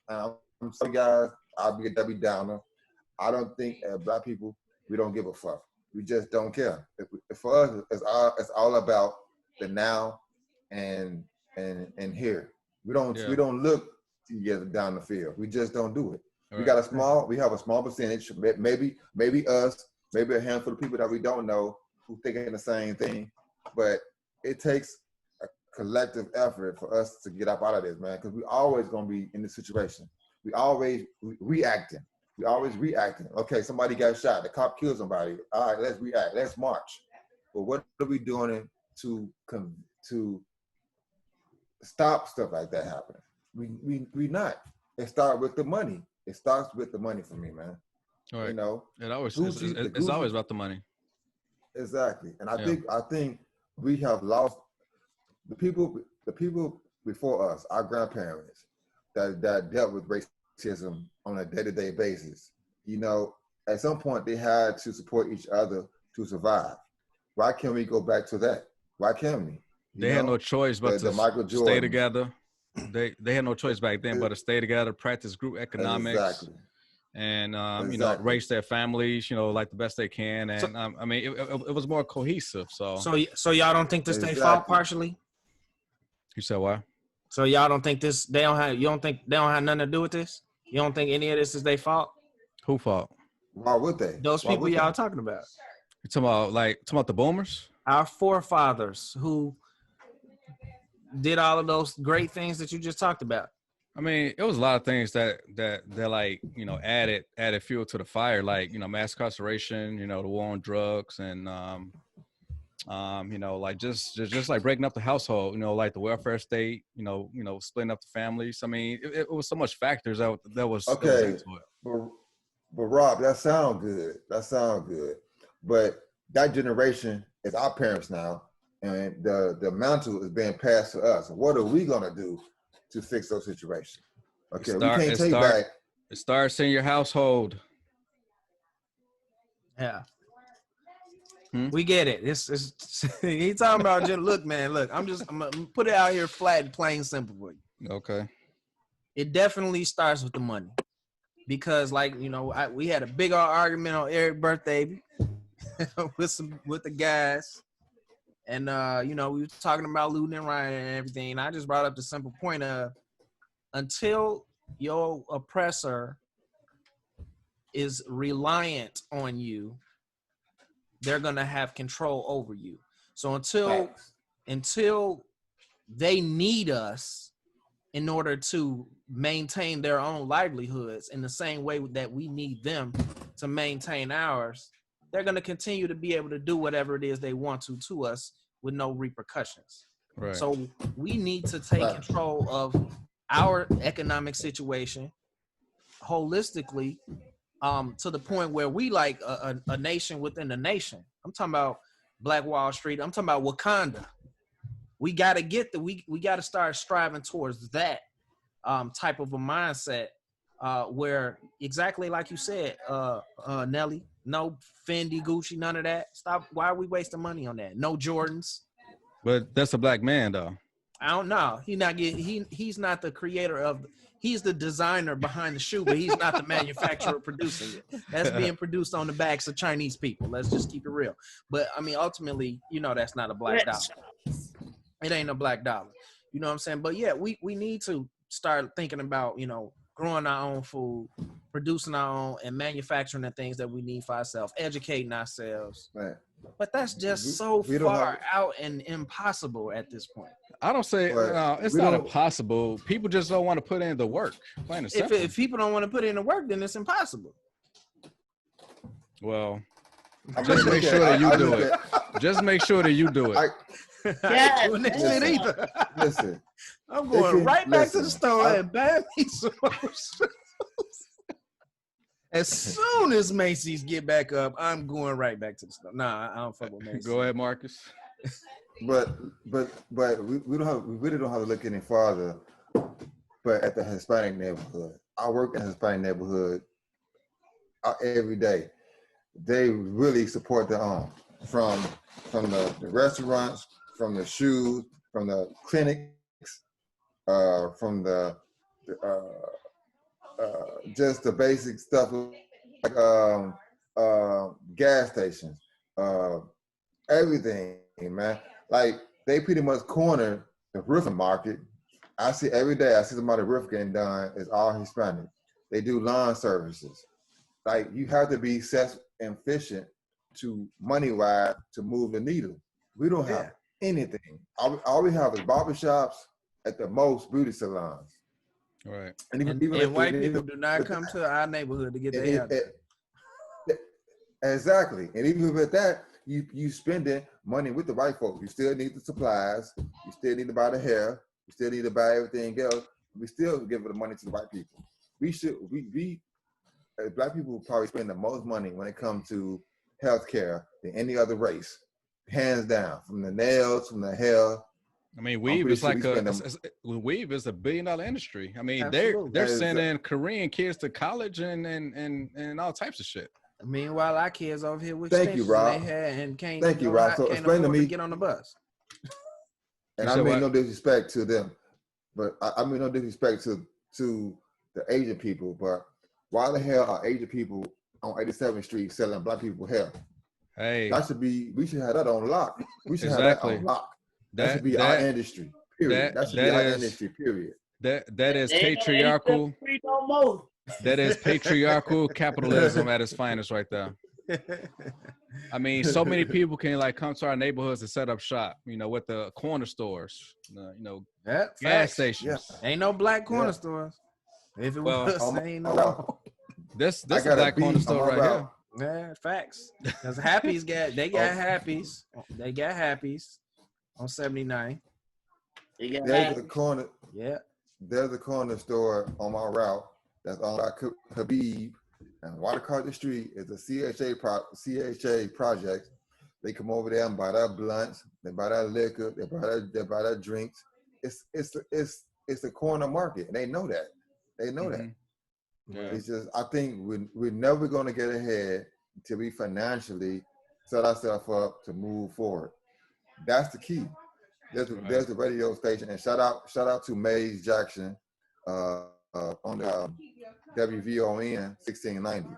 I'm sorry, guys. I'll be a Debbie Downer. I don't think Black people, we don't give a fuck. We just don't care. For us, it's all about the now and here. We don't look together down the field. We just don't do it. Right. We have a small percentage, maybe us, maybe a handful of people that we don't know who thinking the same thing, but it takes a collective effort for us to get up out of this, man, because we always gonna be in this situation. We always reacting. Okay, somebody got shot. The cop killed somebody. All right, let's react. Let's march. But what are we doing to stop stuff like that happening? We not. It starts with the money. It starts with the money for me, man. All right. It's always about the money. Exactly. And I think we have lost the people before us, our grandparents that dealt with racism on a day-to-day basis. At some point they had to support each other to survive. Why can't we go back to that? Why can't we? They had no choice but to stay together. They had no choice back then but to stay together, practice group economics. Exactly. And raise their families, like the best they can, and it was more cohesive. So y'all don't think this their fault partially? You said what? So y'all don't think this? You don't think they don't have nothing to do with this? You don't think any of this is their fault? Who fault? Why would they? Those people y'all talking about. You talking about the boomers? our forefathers who did all of those great things that you just talked about. I mean, it was a lot of things that like, you know, added fuel to the fire, like, you know, mass incarceration, you know, the war on drugs, and you know, like just like breaking up the household, you know, like the welfare state, you know, splitting up the families. I mean, it was so much factors that was Okay, into it. but Rob, that sound good. That sound good. But that generation is our parents now, and the mantle is being passed to us. What are we gonna do to fix those situations? Okay, we can't take back. It starts in your household. Yeah. We get it. It's he talking about just look, man. Look, I'm gonna put it out here flat, plain, simple for you. Okay. It definitely starts with the money, because, like, you know, we had a big old argument on Eric's birthday with the guys, and you know, we were talking about looting and rioting and everything. And I just brought up the simple point of, until your oppressor is reliant on you, they're gonna have control over you. So until they need us in order to maintain their own livelihoods in the same way that we need them to maintain ours, they're gonna continue to be able to do whatever it is they want to us with no repercussions. Right. So we need to take control of our economic situation holistically, to the point where we like a nation within a nation. I'm talking about Black Wall Street. I'm talking about Wakanda. We got to we got to start striving towards that type of a mindset, where, exactly like you said, Nelly, no Fendi, Gucci, none of that. Stop. Why are we wasting money on that? No Jordans. But that's a black man, though. I don't know. He's not the creator of. He's the designer behind the shoe, but he's not the manufacturer producing it. That's being produced on the backs of Chinese people. Let's just keep it real. But I mean, ultimately, you know, that's not a black dollar. It ain't a black dollar. You know what I'm saying? But yeah, we need to start thinking about, you know, growing our own food, producing our own, and manufacturing the things that we need for ourselves, educating ourselves. Man. But that's just so far out and impossible at this point. I don't say it's not impossible. People just don't want to put in the work. Plain and simple. If people don't want to put in the work, then it's impossible. Well, just make sure that you do it. Just make sure that you do it. Listen, I'm going right back to the store and buy me some. As soon as Macy's get back up, I'm going right back to the store. Nah, I don't fuck with Macy's. Go ahead, Marcus. But we really don't have to look any farther. But at the Hispanic neighborhood, I work in a Hispanic neighborhood every day. They really support their own, from the restaurants, from the shoes, from the clinics, from the just the basic stuff like gas stations, everything, man. Like, they pretty much corner the roofing market. I see every day. I see somebody roof getting done. It's all Hispanic. They do lawn services. Like, you have to be self-efficient to money-wise to move the needle. We don't have anything. All we have is barbershops, at the most beauty salons. Right. And white people do not come to our neighborhood to get their hair done. Exactly. And even with that, you spending money with the white folks. You still need the supplies. You still need to buy the hair. You still need to buy everything else. We still give the money to the white people. We as black people probably spend the most money when it comes to healthcare than any other race, hands down. From the nails, from the hair. I mean, weave is like weave is $1 billion industry. I mean, they're sending Korean kids to college and all types of shit. Meanwhile, our kids over here with Thank you, Rob. And can't Thank you, Rob. So explain to me. Get on the bus. And I mean no disrespect to them, but I mean no disrespect to the Asian people. But why the hell are Asian people on 87th Street selling black people hair? Hey, we should have that on lock. We should have that on lock. That should be our industry. Period. That should be our industry. Period. That is patriarchal. That is patriarchal capitalism at its finest, right there. I mean, so many people can like come to our neighborhoods and set up shop. You know, with the corner stores. Yeah, gas facts. stations. Yeah. Ain't no black corner Yeah. stores. If it Well, was, ain't no more. This I a got a black corner beat on store my right route. here. Yeah, facts. Because Happy's got they got Oh. Happy's. They got Happy's on 79. You got There's half. a corner. Yeah. There's a corner store on my route that's owned by Habib, and right across the street is a CHA project. They come over there and buy that blunts, they buy that liquor, they buy that drinks. It's a corner market, and they know that. They know that. Yeah. It's just I think we're never gonna get ahead until we financially set ourselves up to move forward. That's the key. There's a radio station, and shout out to Maze Jackson on the WVON 1690.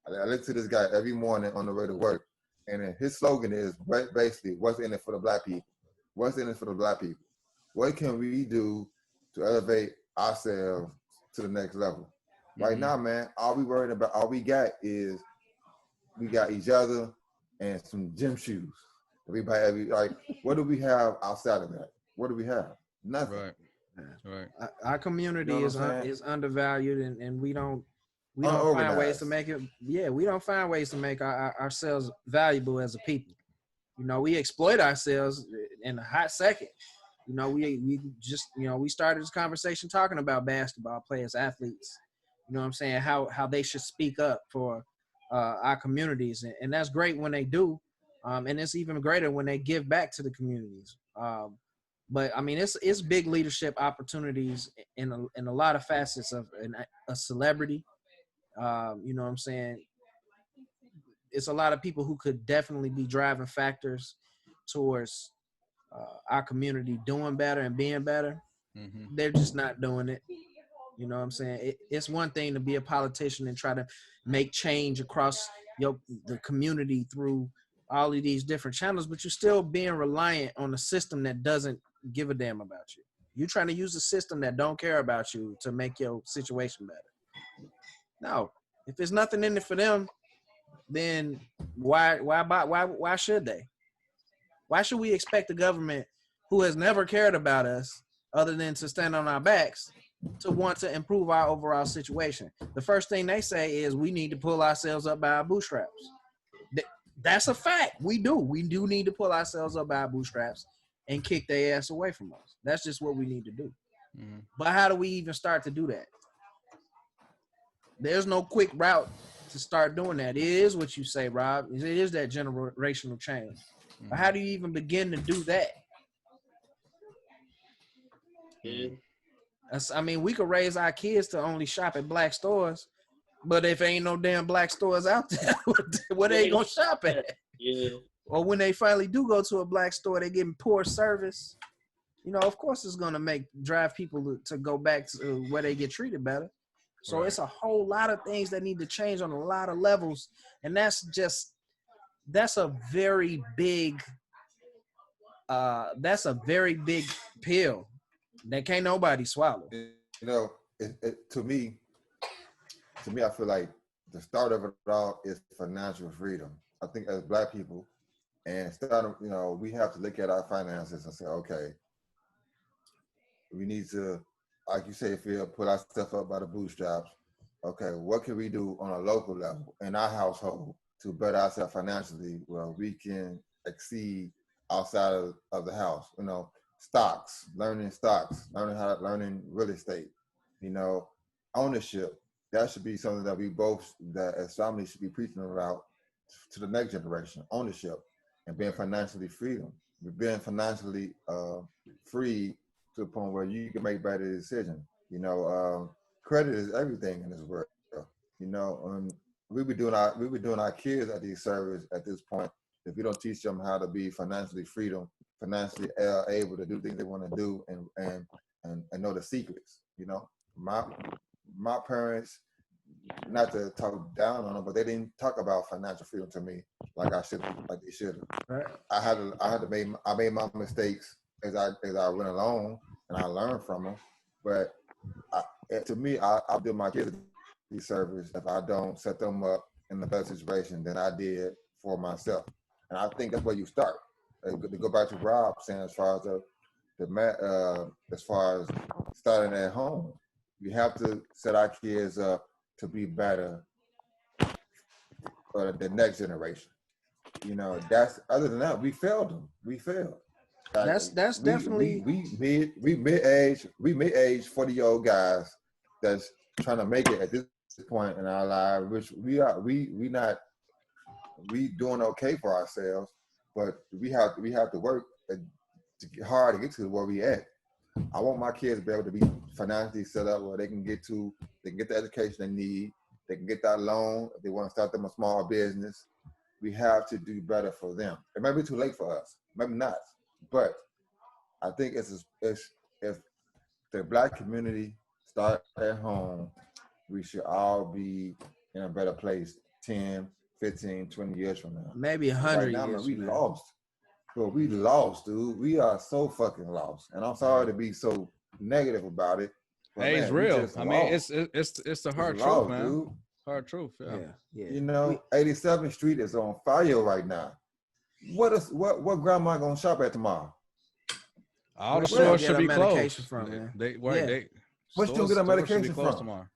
I listen to this guy every morning on the way to work, and his slogan is basically, "What's in it for the black people? What's in it for the black people? What can we do to elevate ourselves to the next level?" Right now, man, all we got is we got each other and some gym shoes. What do we have outside of that? What do we have? Nothing. Right. Our community You know what I'm saying? is undervalued, and we don't find ways to Unorganized. make it. Yeah, we don't find ways to make ourselves valuable as a people. We exploit ourselves in a hot second. We just we started this conversation talking about basketball players, athletes. You know what I'm saying? How they should speak up for our communities, and that's great when they do, and it's even greater when they give back to the communities. But I mean, it's big leadership opportunities in a lot of facets of a celebrity. You know what I'm saying? It's a lot of people who could definitely be driving factors towards our community doing better and being better. They're just not doing it. You know what I'm saying? It's one thing to be a politician and try to make change across the community through all of these different channels, but you're still being reliant on a system that doesn't give a damn about you. You're trying to use a system that don't care about you to make your situation better. No, if there's nothing in it for them, then why should they? Why should we expect the government, who has never cared about us other than to stand on our backs, to want to improve our overall situation? The first thing they say is we need to pull ourselves up by our bootstraps. That's a fact. We do. We do need to pull ourselves up by our bootstraps and kick their ass away from us. That's just what we need to do. But how do we even start to do that? There's no quick route to start doing that. It is what you say, Rob. It is that generational change. But how do you even begin to do that? Yeah. I mean, we could raise our kids to only shop at black stores, but if ain't no damn black stores out there, where they gonna shop at? Yeah. Or when they finally do go to a black store, they getting poor service. Of course it's gonna drive people to go back to where they get treated better. So It's a whole lot of things that need to change on a lot of levels, and that's a very big pill that can't nobody swallow. To me, I feel like the start of it all is financial freedom. I think as black people, and we have to look at our finances and say, okay, we need to, like you say, put our stuff up by the bootstraps. Okay, what can we do on a local level in our household to better ourselves financially? Well, we can exceed outside of the house. Learning learning real estate. Ownership. That should be something that as families should be preaching about to the next generation. Ownership and being financially being financially free to the point where you can make better decisions. Credit is everything in this world. We be doing our kids at these service at this point if we don't teach them how to be financially able to do things they want to do and know the secrets. My parents, not to talk down on them, but they didn't talk about financial freedom to me like they should have. Right. I made my mistakes as I went along, and I learned from them. But to me, I do my kids these service if I don't set them up in a better situation than I did for myself. And I think that's where you start. To go back to Rob saying as far as as far as starting at home, we have to set our kids up to be better for the next generation. You know, that's other than that, we failed them. We failed. Like, That's definitely we mid-age 40-year-old guys that's trying to make it at this point in our lives, which we doing okay for ourselves, but we have to work hard to get to where we at. I want my kids to be able to be financially set up where they can get the education they need, they can get that loan if they want to start them a small business. We have to do better for them. It might be too late for us, maybe not, but I think if the Black community start at home, we should all be in a better place 10, 15, 20 years from now. maybe 100 Right now, years. man, we from now. lost. But we lost, dude. We are so fucking lost. And I'm sorry to be so negative about it. But Hey, man, it's we real. just I mean, lost. it's the hard We truth, lost, man. dude. Hard truth. Yeah. Yeah. You know, 87th Street is on fire right now. What grandma gonna shop at tomorrow? All the Where stores get should her be medication closed. from, man? They Where's she gonna get her stores should be medication closed from? tomorrow.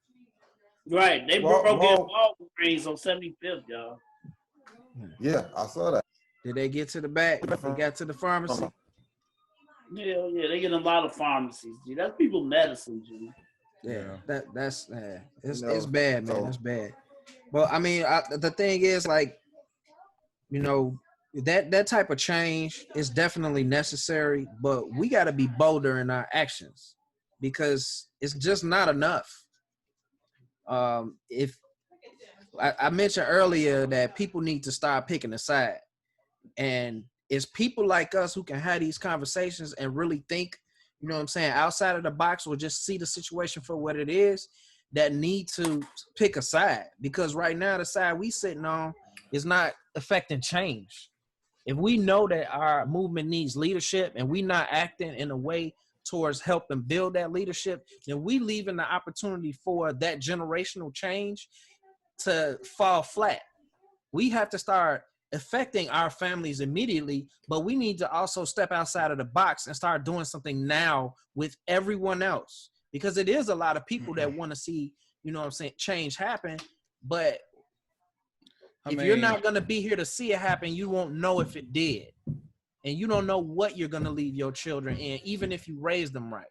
Right. They broke in Walgreens on 75th, y'all. Yeah, I saw that. Did they get to the back? They got to the pharmacy. Yeah, they get a lot of pharmacies, G. That's people medicine, G. Yeah, that's it's You know, bad, man. so- It's bad. But I mean, the thing is, like, you know, that type of change is definitely necessary, but we got to be bolder in our actions because it's just not enough. If I mentioned earlier that people need to start picking a side, and it's people like us who can have these conversations and really think, you know what I'm saying, outside of the box, or just see the situation for what it is, that need to pick a side. Because right now, the side we sitting on is not affecting change. If we know that our movement needs leadership and we not acting in a way towards helping build that leadership, then we leaving the opportunity for that generational change to fall flat. We have to start affecting our families immediately, but we need to also step outside of the box and start doing something now with everyone else, because it is a lot of people that want to see, you know what I'm saying, change happen. But if you're not going to be here to see it happen, you won't know if it did. And you don't know what you're going to leave your children in, even if you raise them right.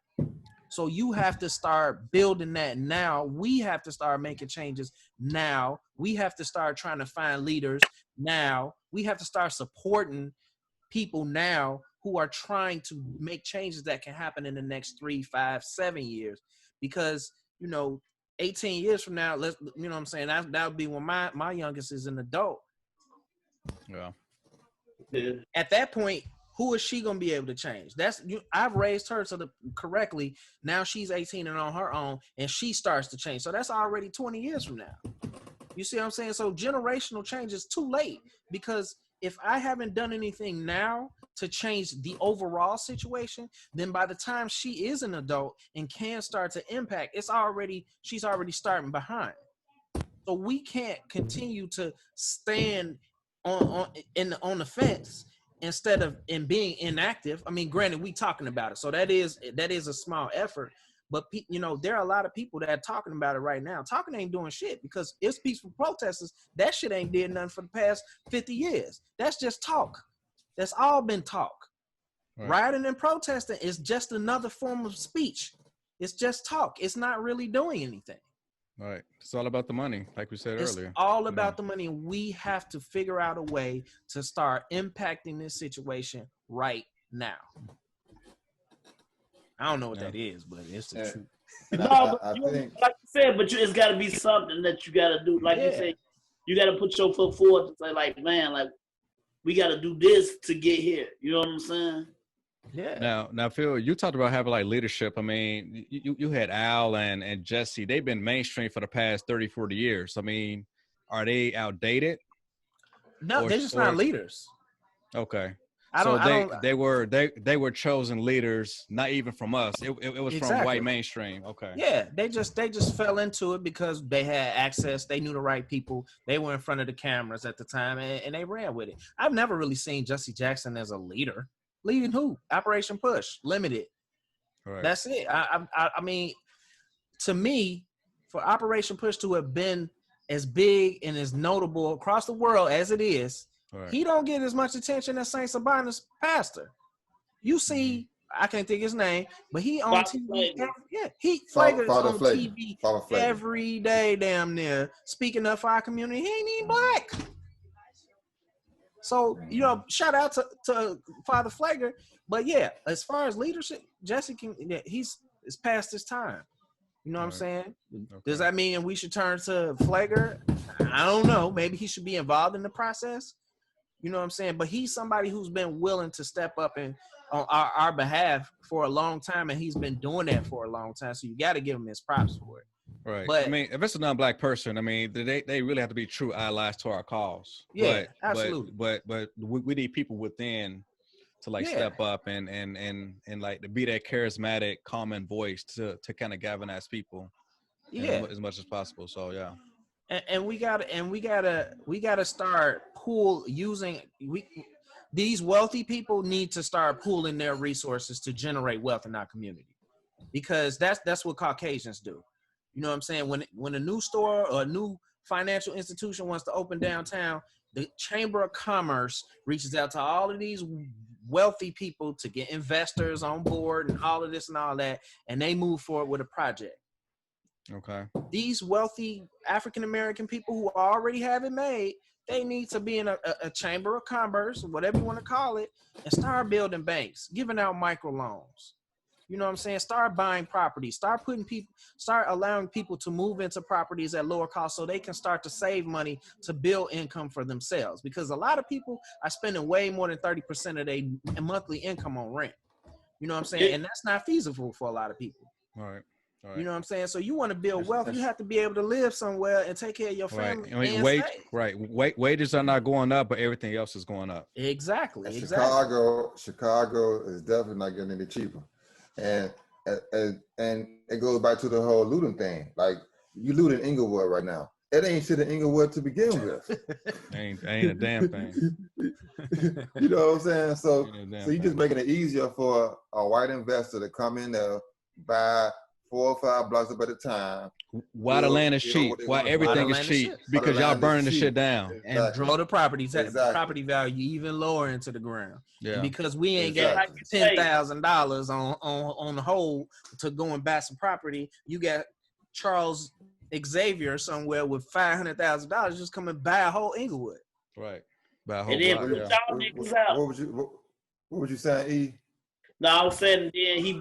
So you have to start building that now. We have to start making changes now. We have to start trying to find leaders now. We have to start supporting people now who are trying to make changes that can happen in the next 3, 5, 7 years. Because, you know, 18 years from now, you know what I'm saying, that would be when my youngest is an adult. Yeah. At that point, who is she gonna be able to change? I've raised her correctly. Now she's 18 and on her own, and she starts to change. So that's already 20 years from now. You see what I'm saying? So generational change is too late, because if I haven't done anything now to change the overall situation, then by the time she is an adult and can start to impact, she's already starting behind. So we can't continue to stand on the fence instead of being inactive. I mean, granted, we talking about it, so that is a small effort. But you know, there are a lot of people that are talking about it right now. Talking ain't doing shit, because it's peaceful protesters. That shit ain't did nothing for the past 50 years. That's just talk. That's all been talk. Right. Rioting and protesting is just another form of speech. It's just talk. It's not really doing anything. Right. It's all about the money, like we said earlier. It's all about the money. We have to figure out a way to start impacting this situation right now. I don't know what that is, but it's the truth. I think, like you said, but it's got to be something that you got to do. Like you said, you got to put your foot forward to say, like, man, like, we got to do this to get here. You know what I'm saying? Yeah. Now, Phil, you talked about having like leadership. I mean, you had Al and Jesse. They've been mainstream for the past 30, 40 years. I mean, are they outdated? No, they're just not leaders. Okay. They were chosen leaders, not even from us. It was from white mainstream. Okay. Yeah, they just fell into it because they had access. They knew the right people. They were in front of the cameras at the time, and they ran with it. I've never really seen Jesse Jackson as a leader. Leading who? Operation Push, Limited. Right. That's it. I mean, to me, for Operation Push to have been as big and as notable across the world as it is, he don't get as much attention as Saint Sabina's pastor. You see, I can't think his name, but he on TV. Flager's on TV every day, damn near, speaking up for our community. He ain't even black. So, shout out to Father Flager. But yeah, as far as leadership, Jesse it's past his time. You know what I'm saying? Okay. Does that mean we should turn to Flager? I don't know. Maybe he should be involved in the process. You know what I'm saying? But he's somebody who's been willing to step up and on our behalf for a long time, and he's been doing that for a long time. So you got to give him his props for it. Right. But I mean, if it's a non-black person, I mean, they really have to be true allies to our cause. Yeah, absolutely. But we need people within to step up and like to be that charismatic, common voice to kind of galvanize people, as much as possible. So yeah. And we gotta start these wealthy people need to start pooling their resources to generate wealth in our community, because that's what Caucasians do. You know what I'm saying? When a new store or a new financial institution wants to open downtown, the Chamber of Commerce reaches out to all of these wealthy people to get investors on board and all of this and all that, and they move forward with a project. Okay. These wealthy African-American people who already have it made, they need to be in a Chamber of Commerce, whatever you want to call it, and start building banks, giving out microloans. You know what I'm saying? Start buying property. Start allowing people to move into properties at lower cost so they can start to save money to build income for themselves. Because a lot of people are spending way more than 30% of their monthly income on rent. You know what I'm saying? And that's not feasible for a lot of people. All right. You know what I'm saying? So you want to build wealth, you have to be able to live somewhere and take care of your family. Right. I mean, wages are not going up, but everything else is going up. Exactly. Chicago is definitely not getting any cheaper. And it goes back to the whole looting thing. Like, you loot in Inglewood right now. It ain't shit in Inglewood to begin with. ain't a damn thing. You know what I'm saying? So you're just making it easier for a white investor to come in there, buy 4 or 5 blocks up at a time. Why the land is cheap? Why everything is cheap? Because y'all burning the shit down. And draw the property value even lower into the ground. Yeah. And because we ain't got $10,000 on the whole to go and buy some property, you got Charles Xavier somewhere with $500,000 just come and buy a whole Inglewood. Right. Buy a whole and then put y'all niggas out. What would you say, E? No, I was saying then he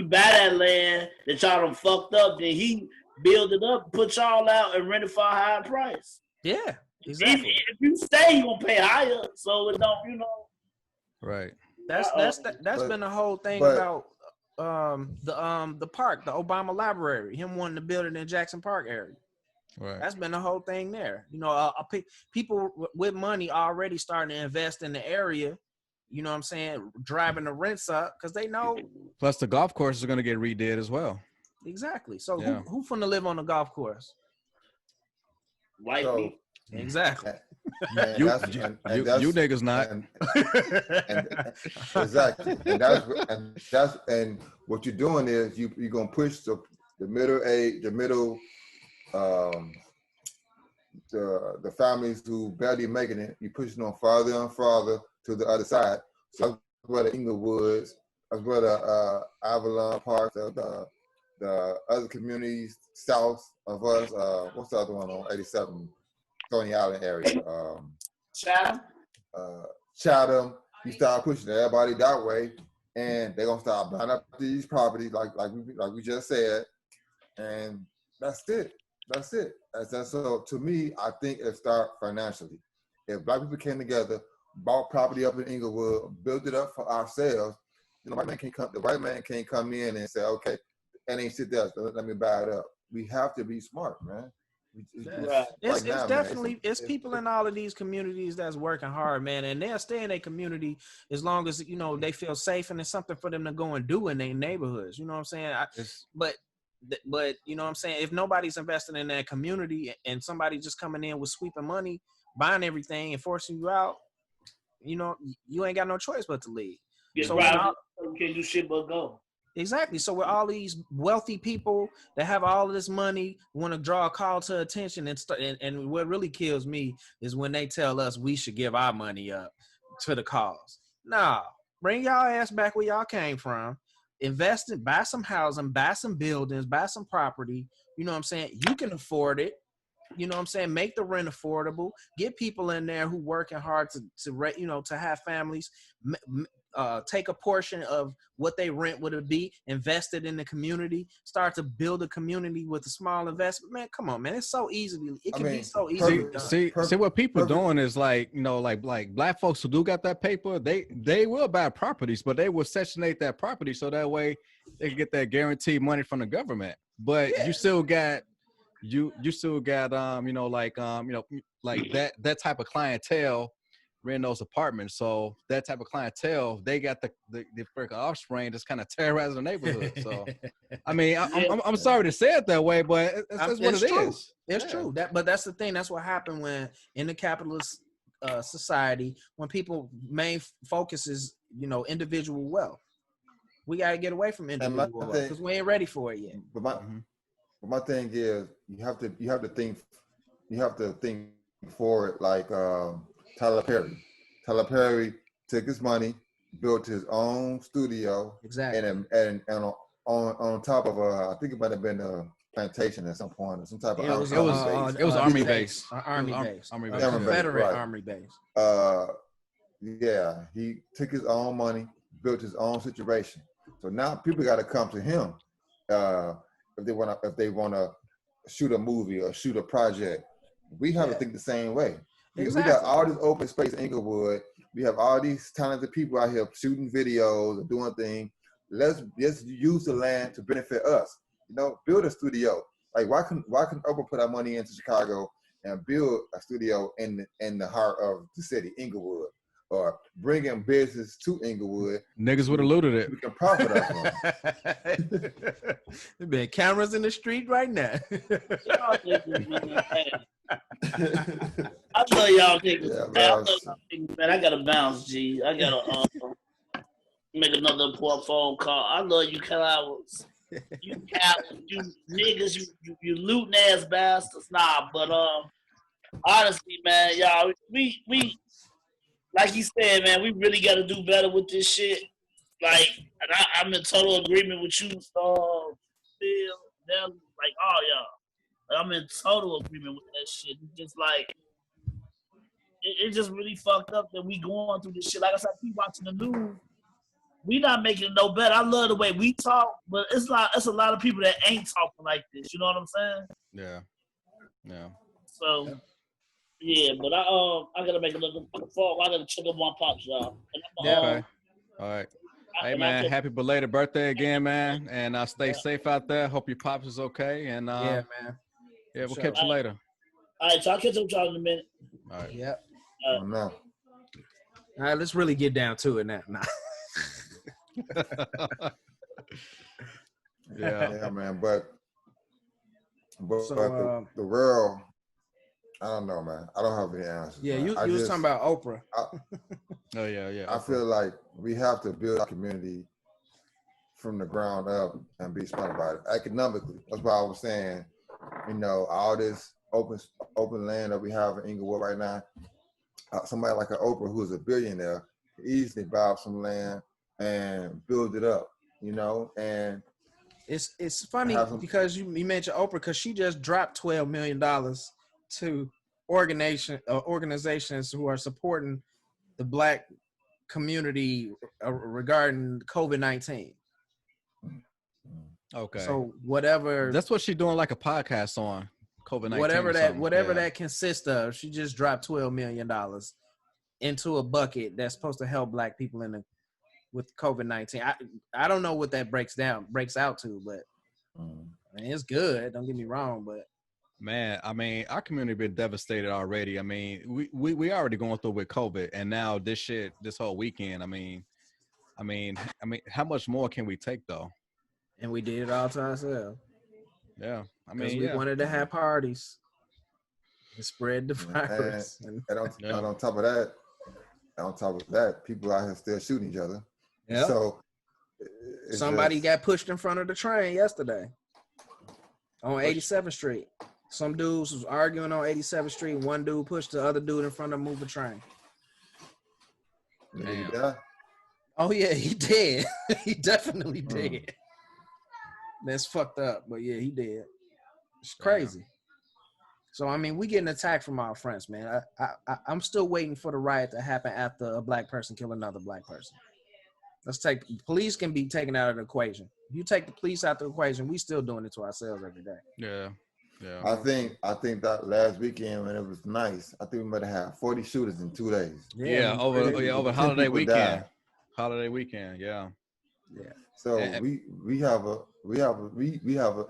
buy that land that y'all done fucked up, then he build it up, put y'all out and rent it for a higher price. Yeah, exactly. If you stay, you gonna pay higher, so it don't, Right. That's been the whole thing about the park, the Obama Library, him wanting to build it in Jackson Park area. Right. That's been the whole thing there. People with money already starting to invest in the area. You know what I'm saying? Driving the rents up because they know. Plus, the golf courses are going to get redid as well. Exactly. So who finna live on the golf course? White people. Exactly. You niggas not. Exactly. And what you're doing is you're gonna push the middle the families who barely making it. You pushing them farther and farther to the other side. So that's where the Inglewoods, that's where the Avalon Park, the other communities south of us. What's the other one on 87? Stony Island area. Chatham. You start pushing everybody that way, and they're gonna start buying up these properties like we just said, and that's it. So to me, I think it starts financially. If black people came together, bought property up in Inglewood, built it up for ourselves, the white man can't come in and say, okay, that ain't shit there, so let me buy it up. We have to be smart, man. Right. It's now, definitely man, it's people in all of these communities that's working hard, man, and they'll stay in their community as long as they feel safe and it's something for them to go and do in their neighborhoods. You know what I'm saying? But you know what I'm saying? If nobody's investing in that community and somebody just coming in with sweeping money, buying everything and forcing you out, you ain't got no choice but to leave. Get So private, you can't do shit but go. exactly. So with all these wealthy people that have all of this money, want to draw a call to attention and what really kills me is when they tell us we should give our money up to the cause. Nah, bring y'all ass back where y'all came from. Invest in, buy some housing, buy some buildings, buy some property. You know what I'm saying? You can afford it. You know what I'm saying? Make the rent affordable. Get people in there who working hard to have families. Take a portion of what they rent would be, invest it in the community, start to build a community with a small investment. Man, come on, man. It's so easy. It can be so easy. See what people doing is like black folks who do got that paper, they will buy properties, but they will Section 8 that property so that way they can get that guaranteed money from the government. But you still got that type of clientele rent those apartments. So that type of clientele, they got the freaking offspring that's kind of terrorizing the neighborhood. So I mean, I'm sorry to say it that way, but that's what it is. It's true. But that's the thing. That's what happened when in the capitalist society, when people main focus is individual wealth. We gotta get away from individual wealth because we ain't ready for it yet. But my thing is you have to think forward like Tyler Perry. Tyler Perry took his money, built his own studio, exactly, and on top of I think it might have been a plantation at some point or some type of it was army base, Confederate army base. Yeah, he took his own money, built his own situation. So now people got to come to him if they wanna shoot a movie or shoot a project. We have to think the same way. Exactly. We got all this open space in Inglewood. We have all these talented people out here shooting videos and doing things. Let's just use the land to benefit us. Build a studio. Like why can Oprah put our money into Chicago and build a studio in the heart of the city, Inglewood, or bring in business to Inglewood? Niggas would have looted it. We can profit off of. There been cameras in the street right now. I love y'all niggas. Man, I gotta bounce, G. I gotta make another important phone call. I love you cowards. You cowards, you niggas, you looting ass bastards. Nah, but honestly, man, y'all, we like he said, man, we really gotta do better with this shit. Like, and I'm in total agreement with you, Phil, them, like all y'all. I'm in total agreement with that shit. It's just like it just really fucked up that we going through this shit. Like I said, I keep watching the news. We not making it no better. I love the way we talk, but it's a lot of people that ain't talking like this. You know what I'm saying? Yeah. So yeah, but I gotta make another call. I gotta check up my pops, y'all. Okay. All right. Hey man, happy belated birthday again, man, and stay safe out there. Hope your pops is okay, and yeah, man. Yeah, we'll catch you later. All right, so I'll catch up with y'all in a minute. All right. Yep. No. All right, let's really get down to it now. Nah. Yeah, man. But the world, I don't know, man. I don't have any answers. Yeah, man. you was talking about Oprah. Oh yeah. I feel like we have to build a community from the ground up and be smart about it economically. That's why I was saying, all this open land that we have in Inglewood right now. Somebody like an Oprah who's a billionaire can easily buy up some land and build it up, and it's funny because you mentioned Oprah because she just dropped $12 million to organizations who are supporting the Black community regarding COVID-19. Okay. So whatever. That's what she's doing, like a podcast on COVID-19. Whatever that consists of, she just dropped $12 million into a bucket that's supposed to help Black people with COVID-19. I don't know what that breaks out to, but I mean, it's good. Don't get me wrong, but Man, I mean, our community been devastated already. I mean, we already going through with COVID, and now this whole weekend. How much more can we take though? And we did it all to ourselves. Yeah, I Because mean, we yeah. wanted to have parties and spread the And, virus. and on top of that, people out here still shooting each other. Yeah. So somebody got pushed in front of the train yesterday on 87th Street. Some dudes was arguing on 87th Street. One dude pushed the other dude in front of a moving train. Damn. Oh yeah, he did. He definitely did. That's fucked up, but yeah, he did. It's crazy. Damn. So I mean, we getting attacked from our friends, man. I'm still waiting for the riot to happen after a black person kill another black person. Police can be taken out of the equation. If you take the police out of the equation, we still doing it to ourselves every day. Yeah. I think that last weekend when it was nice, I think we might have had 40 shooters in 2 days. Yeah, over holiday weekend. Holiday weekend, yeah. So we have an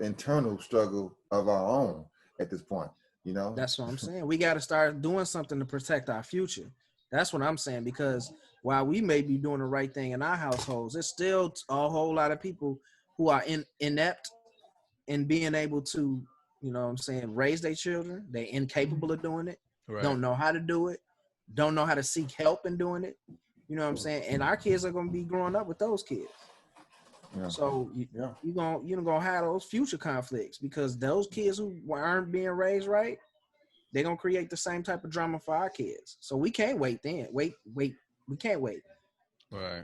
internal struggle of our own at this point, you know. That's what I'm saying. We got to start doing something to protect our future. That's what I'm saying, because while we may be doing the right thing in our households, there's still a whole lot of people who are inept in being able to, you know what I'm saying, raise their children. They're incapable of doing it. Right. Don't know how to do it. Don't know how to seek help in doing it. You know what I'm saying? And our kids are going to be growing up with those kids. Yeah. So you're gonna have those future conflicts, because those kids who aren't being raised right, they're gonna create the same type of drama for our kids. So we can't wait then. We can't wait. Right.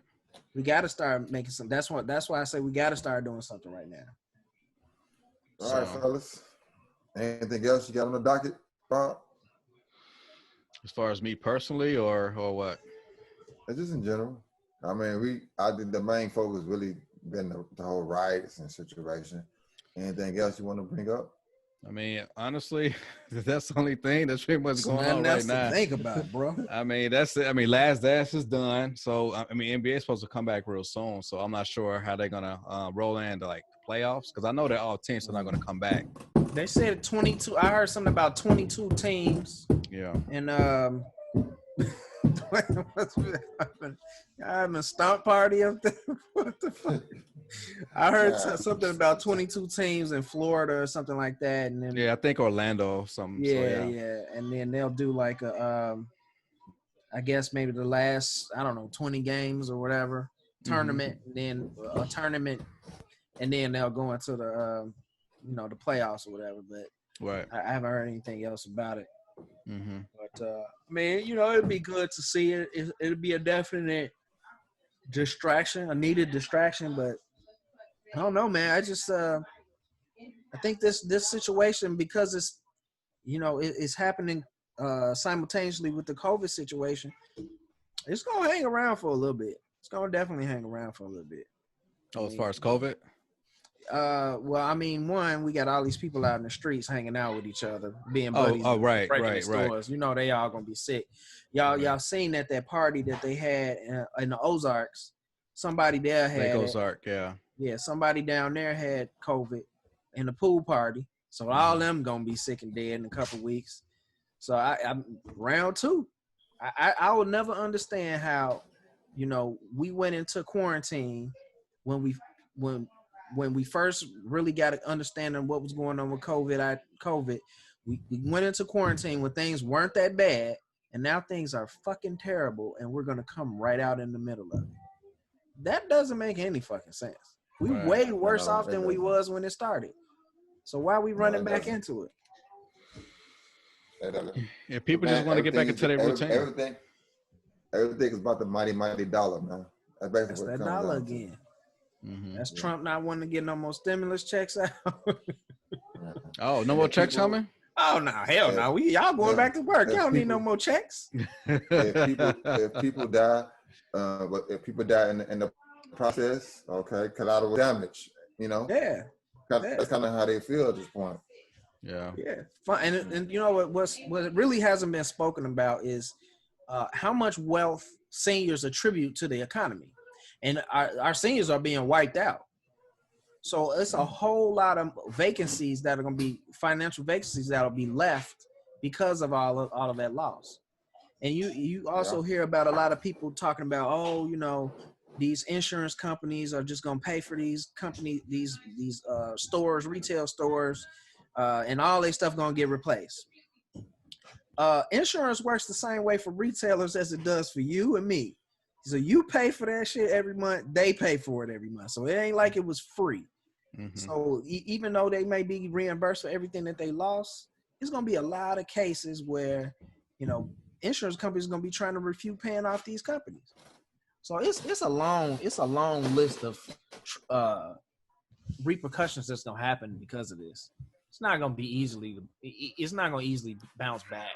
We gotta start making some. That's why I say we gotta start doing something right now. All right, fellas. Anything else you got on the docket, Bob? As far as me personally, or what? Just in general. I mean, I think the main focus really been the whole riots and situation. Anything else you want to bring up? I mean, honestly, that's the only thing that's pretty much going on right now. Think about, bro. I mean, that's it. I mean, Last Dance is done, so I mean, NBA is supposed to come back real soon. So I'm not sure how they're gonna roll into like playoffs, because I know that all teams are not gonna come back. They said 22. I heard something about 22 teams. Yeah. And I'm a stomp party up there. What the fuck? I heard something about 22 teams in Florida or something like that, and then I think Orlando something. Yeah, and then they'll do like a, I guess maybe the last 20 games or whatever tournament, and then a tournament, and then they'll go into the the playoffs or whatever. But I haven't heard anything else about it. Mm-hmm. But I mean, it'd be good to see it. It'd be a definite distraction, a needed distraction. But I don't know, man. I just I think this situation, because it's it's happening simultaneously with the COVID situation, it's gonna hang around for a little bit. It's gonna definitely hang around for a little bit. Oh, as far as COVID? Well, I mean, one, we got all these people out in the streets hanging out with each other, being buddies. Right. You know, they all gonna be sick. Y'all seen that party that they had in the Ozarks? Somebody there had Ozark, yeah. Somebody down there had COVID in the pool party, so all them gonna be sick and dead in a couple weeks. So I'm round two. I will never understand how, we went into quarantine when we first really got an understanding what was going on with COVID. We went into quarantine when things weren't that bad, and now things are fucking terrible, and we're gonna come right out in the middle of it. That doesn't make any fucking sense. We way worse off than we was when it started. So why are we running back into it? Yeah, people just want to get back into their routine. Everything is about the mighty dollar, man. That's that dollar again. Mm-hmm. That's Trump not wanting to get no more stimulus checks out. Oh, no more checks coming? Oh no, hell no. Y'all going back to work. Y'all don't need no more checks. If people die, but if people die in the process, okay, collateral damage, Yeah. That's kind of how they feel at this point. Yeah. And you know what really hasn't been spoken about is how much wealth seniors attribute to the economy. And our seniors are being wiped out. So it's a whole lot of vacancies that are going to be financial vacancies that'll be left because of all of that loss. And you also hear about a lot of people talking about, oh, you know, these insurance companies are just going to pay for these stores, retail stores, and all their stuff going to get replaced. Insurance works the same way for retailers as it does for you and me. So you pay for that shit every month, they pay for it every month. So it ain't like it was free. Mm-hmm. So even though they may be reimbursed for everything that they lost, it's going to be a lot of cases where, you know, insurance companies are going to be trying to refute paying off these companies. So it's a long list of repercussions that's going to happen because of this. It's not going to easily bounce back.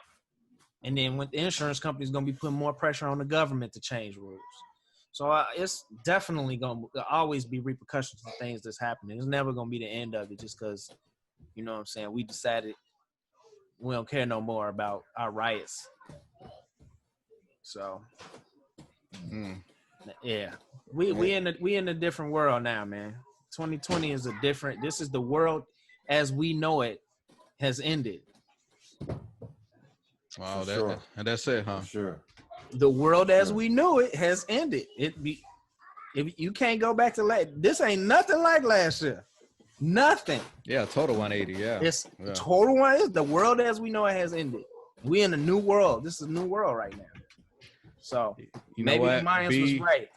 And then when the insurance company is going to be putting more pressure on the government to change rules. So it's definitely going to always be repercussions to things that's happening. It's never going to be the end of it just because, you know what I'm saying, we decided we don't care no more about our riots. So, yeah, we in a different world now, man. 2020 is this is the world as we know it has ended. Wow, that's it, huh? Sure. The world as we knew it has ended. If you can't go back to this ain't nothing like last year. Nothing. Yeah, total 180, yeah. It's total 180. The world as we know it has ended. We in a new world. This is a new world right now. So maybe the Mayans was right.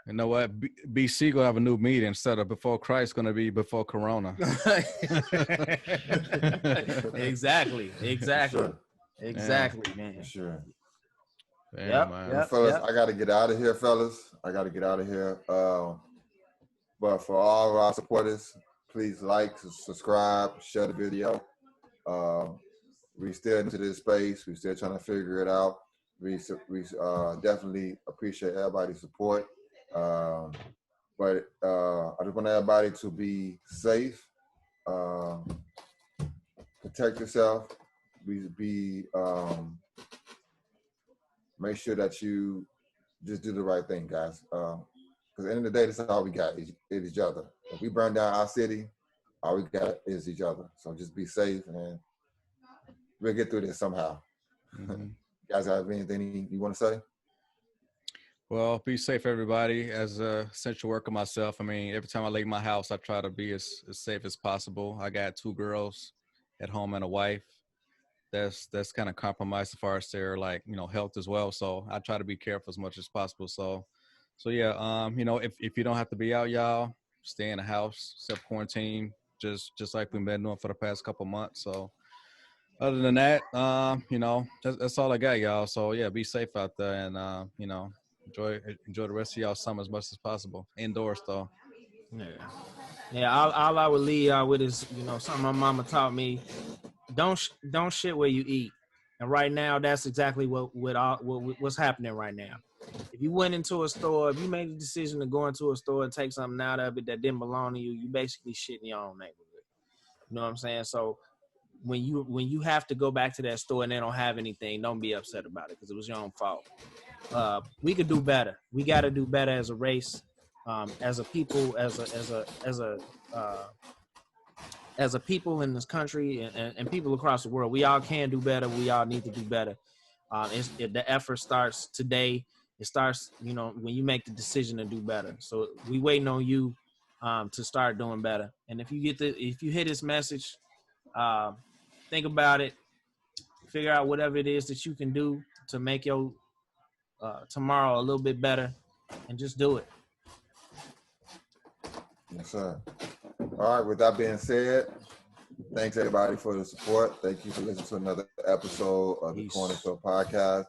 You know what? BC gonna have a new meeting instead of before Christ, gonna be before Corona. Exactly. Sure. Exactly, man. Sure. Damn, man. Yep, fellas, I got to get out of here, fellas. I got to get out of here. But for all of our supporters, please like, subscribe, share the video. We still into this space. We still trying to figure it out. We definitely appreciate everybody's support. But I just want everybody to be safe, protect yourself. Make sure that you just do the right thing, guys. Because at the end of the day, this is all we got is each other. If we burn down our city, all we got is each other. So just be safe, and we'll get through this somehow. Mm-hmm. You guys have anything you want to say? Well, be safe, everybody. As a essential worker myself, I mean, every time I leave my house, I try to be as safe as possible. I got 2 girls at home and a wife. That's kind of compromised as far as their, like, you know, health as well. So I try to be careful as much as possible. So yeah, you know, if you don't have to be out, y'all, stay in the house, self-quarantine, just like we've been doing for the past couple months. So other than that, you know, that's all I got, y'all. So yeah, be safe out there, and you know, enjoy the rest of y'all summer as much as possible. Indoors though. Yeah. All I would leave y'all with is, you know, something my mama taught me. Don't shit where you eat. And right now, that's exactly what's happening right now. If you went into a store, if you made the decision to go into a store and take something out of it that didn't belong to you, you basically shit in your own neighborhood. You know what I'm saying? So when you have to go back to that store and they don't have anything, don't be upset about it because it was your own fault. We could do better. We got to do better as a race, as a people, as a people in this country and people across the world. We all can do better. We all need to do better. The effort starts today. It starts, you know, when you make the decision to do better. So we waiting on you to start doing better. And if you hear this message, think about it. Figure out whatever it is that you can do to make your tomorrow a little bit better, and just do it. Yes, sir. All right, with that being said, thanks everybody for the support. Thank you for listening to another episode of the Corner Store Podcast.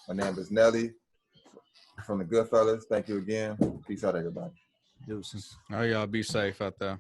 My name is Nelly from the Goodfellas. Thank you again. Peace out, everybody. Deuces. All right, y'all, be safe out there.